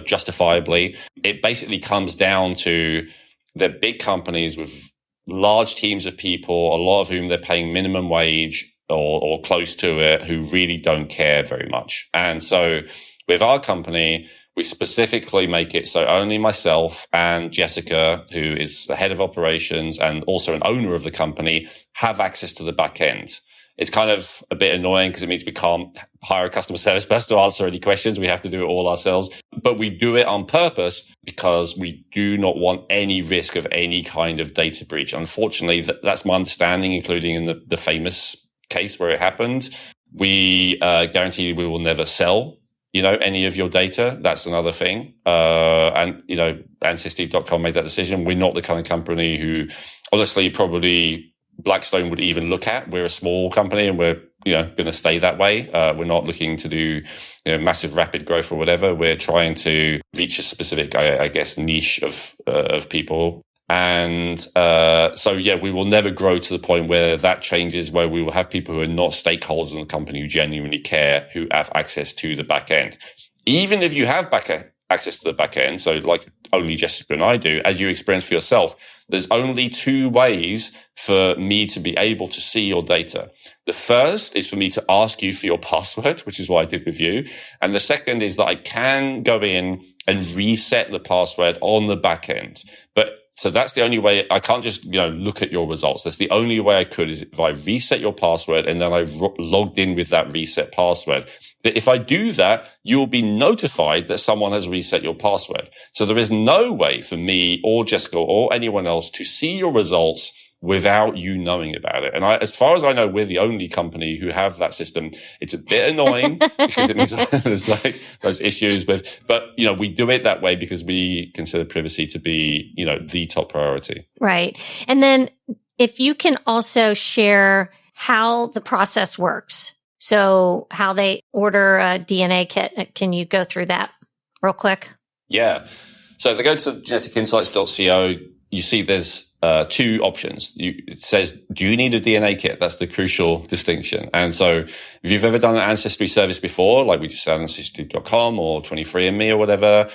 justifiably. It basically comes down to the big companies with large teams of people, a lot of whom they're paying minimum wage or close to it, who really don't care very much. And so with our company, we specifically make it so only myself and Jessica, who is the head of operations and also an owner of the company, have access to the back end. It's kind of a bit annoying because it means we can't hire a customer service person to answer any questions. We have to do it all ourselves. But we do it on purpose because we do not want any risk of any kind of data breach. Unfortunately, that's my understanding, including in the famous case where it happened. We guarantee we will never sell, any of your data. That's another thing. Ancestry.com made that decision. We're not the kind of company who, honestly, probably Blackstone would even look at. We're a small company and we're, going to stay that way. We're not looking to do, massive rapid growth or whatever. We're trying to reach a specific, I guess, niche of people. And we will never grow to the point where that changes, where we will have people who are not stakeholders in the company who genuinely care, who have access to the back end. Even if you have access to the back end, so like only Jessica and I do, as you experience for yourself, there's only two ways for me to be able to see your data. The first is for me to ask you for your password, which is what I did with you. And the second is that I can go in and reset the password on the back end. So that's the only way. I can't just, look at your results. That's the only way I could, is if I reset your password and then I logged in with that reset password. But if I do that, you'll be notified that someone has reset your password. So there is no way for me or Jessica or anyone else to see your results without you knowing about it. And as far as I know, we're the only company who have that system. It's a bit annoying because it means there's like those issues but we do it that way because we consider privacy to be, the top priority. Right. And then if you can also share how the process works. So how they order a DNA kit. Can you go through that real quick? Yeah. So if they go to geneticinsights.co, you see there's two options. It says, do you need a DNA kit? That's the crucial distinction. And so if you've ever done an ancestry service before, like we just said, ancestry.com or 23andMe or whatever,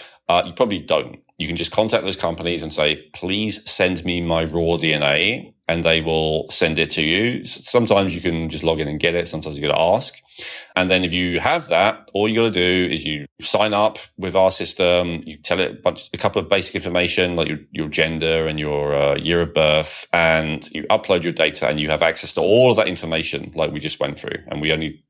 you probably don't. you can just contact those companies and say, please send me my raw DNA, and they will send it to you. Sometimes you can just log in and get it. Sometimes you got to ask. And then if you have that, all you got to do is you sign up with our system. You tell it a couple of basic information like your gender and your year of birth, and you upload your data, and you have access to all of that information like we just went through. And we only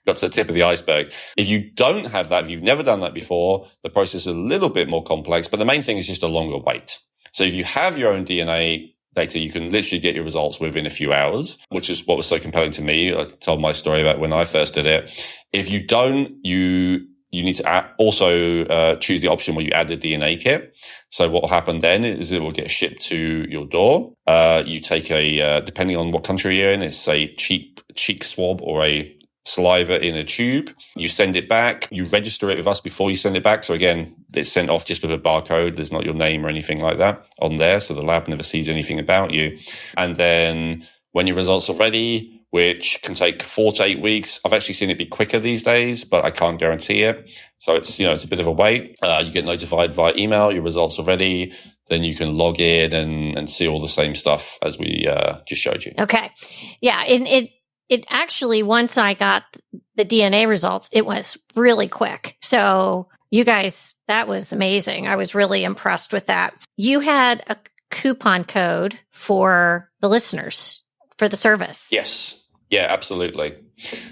got to the tip of the iceberg. If you don't have that, if you've never done that before, the process is a little bit more complex, but the main thing is just a longer wait. So if you have your own DNA data, you can literally get your results within a few hours, which is what was so compelling to me. I told my story about when I first did it. If you don't, you need to also choose the option where you add the DNA kit. So what will happen then is it will get shipped to your door. You take depending on what country you're in, it's a cheek swab or a saliva in a tube. You send it back. You register it with us before you send it back. So again, it's sent off just with a barcode. There's not your name or anything like that on there. So the lab never sees anything about you. And then when your results are ready, which can take 4 to 8 weeks, I've actually seen it be quicker these days, but I can't guarantee it. So it's a bit of a wait. You get notified via email. Your results are ready. Then you can log in and see all the same stuff as we just showed you. Okay. Yeah. It actually, once I got the DNA results, it was really quick. So you guys, that was amazing. I was really impressed with that. You had a coupon code for the listeners for the service. Yes. Yeah, absolutely.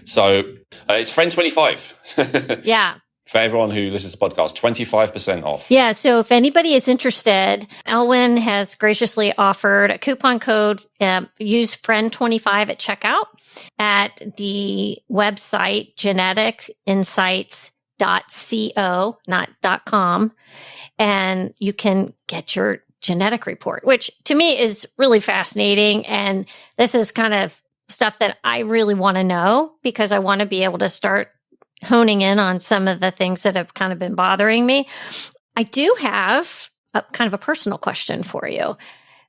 So it's Friend25. Yeah. For everyone who listens to the podcast, 25% off. Yeah. So if anybody is interested, Elwin has graciously offered a coupon code. Use Friend25 at checkout at the website geneticsinsights.co, not .com. And you can get your genetic report, which to me is really fascinating. And this is kind of stuff that I really want to know because I want to be able to start honing in on some of the things that have kind of been bothering me. I do have a kind of a personal question for you.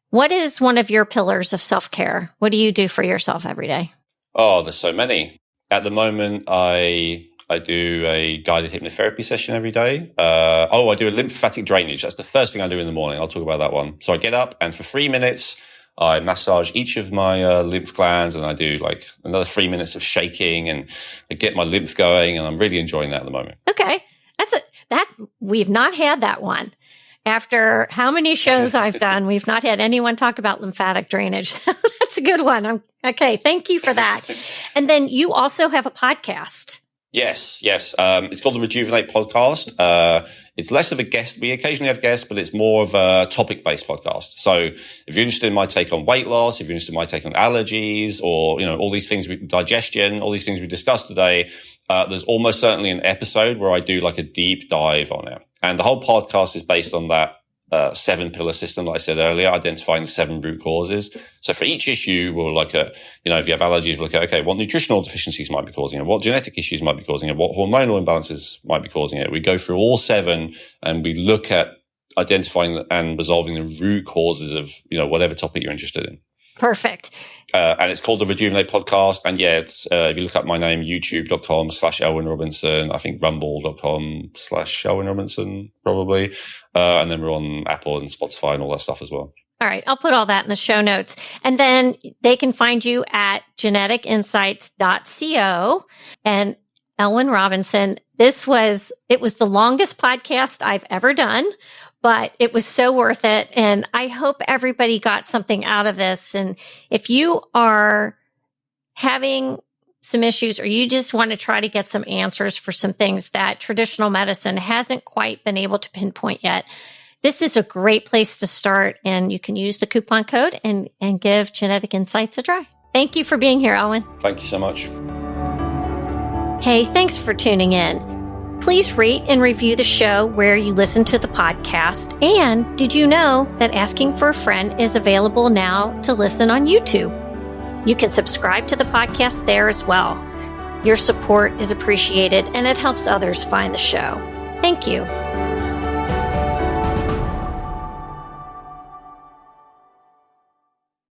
What is one of your pillars of self-care? What do you do for yourself every day? Oh, there's so many. At the moment, I do a guided hypnotherapy session every day. I do a lymphatic drainage. That's the first thing I do in the morning. I'll talk about that one. So I get up and for 3 minutes, I massage each of my lymph glands, and I do like another 3 minutes of shaking, and I get my lymph going, and I'm really enjoying that at the moment. Okay. We've not had that one. After how many shows I've done, we've not had anyone talk about lymphatic drainage. That's a good one. Okay. Thank you for that. And then you also have a podcast. Yes. It's called the Rejuvenate podcast. It's less of a guest. We occasionally have guests, but it's more of a topic-based podcast. So if you're interested in my take on weight loss, if you're interested in my take on allergies, or, all these things with digestion, all these things we discussed today, there's almost certainly an episode where I do like a deep dive on it. And the whole podcast is based on that 7-pillar system that I said earlier, identifying the 7 root causes. So for each issue, we'll look at, if you have allergies, we'll look at, okay, what nutritional deficiencies might be causing it? What genetic issues might be causing it? What hormonal imbalances might be causing it? We go through all 7 and we look at identifying and resolving the root causes of, whatever topic you're interested in. Perfect. And it's called the Rejuvenate podcast. And yeah, it's, if you look up my name, youtube.com/Elwin Robinson, I think rumble.com/Elwin Robinson, probably. And then we're on Apple and Spotify and all that stuff as well. All right. I'll put all that in the show notes. And then they can find you at geneticinsights.co. And Elwin Robinson, it was the longest podcast I've ever done, but it was so worth it. And I hope everybody got something out of this. And if you are having some issues or you just want to try to get some answers for some things that traditional medicine hasn't quite been able to pinpoint yet, this is a great place to start. And you can use the coupon code and give Genetic Insights a try. Thank you for being here, Elwin. Thank you so much. Hey, thanks for tuning in. Please rate and review the show where you listen to the podcast. And did you know that asking for a friend is available now to listen on YouTube? You can subscribe to the podcast there as well. Your support is appreciated and it helps others find the show. Thank you.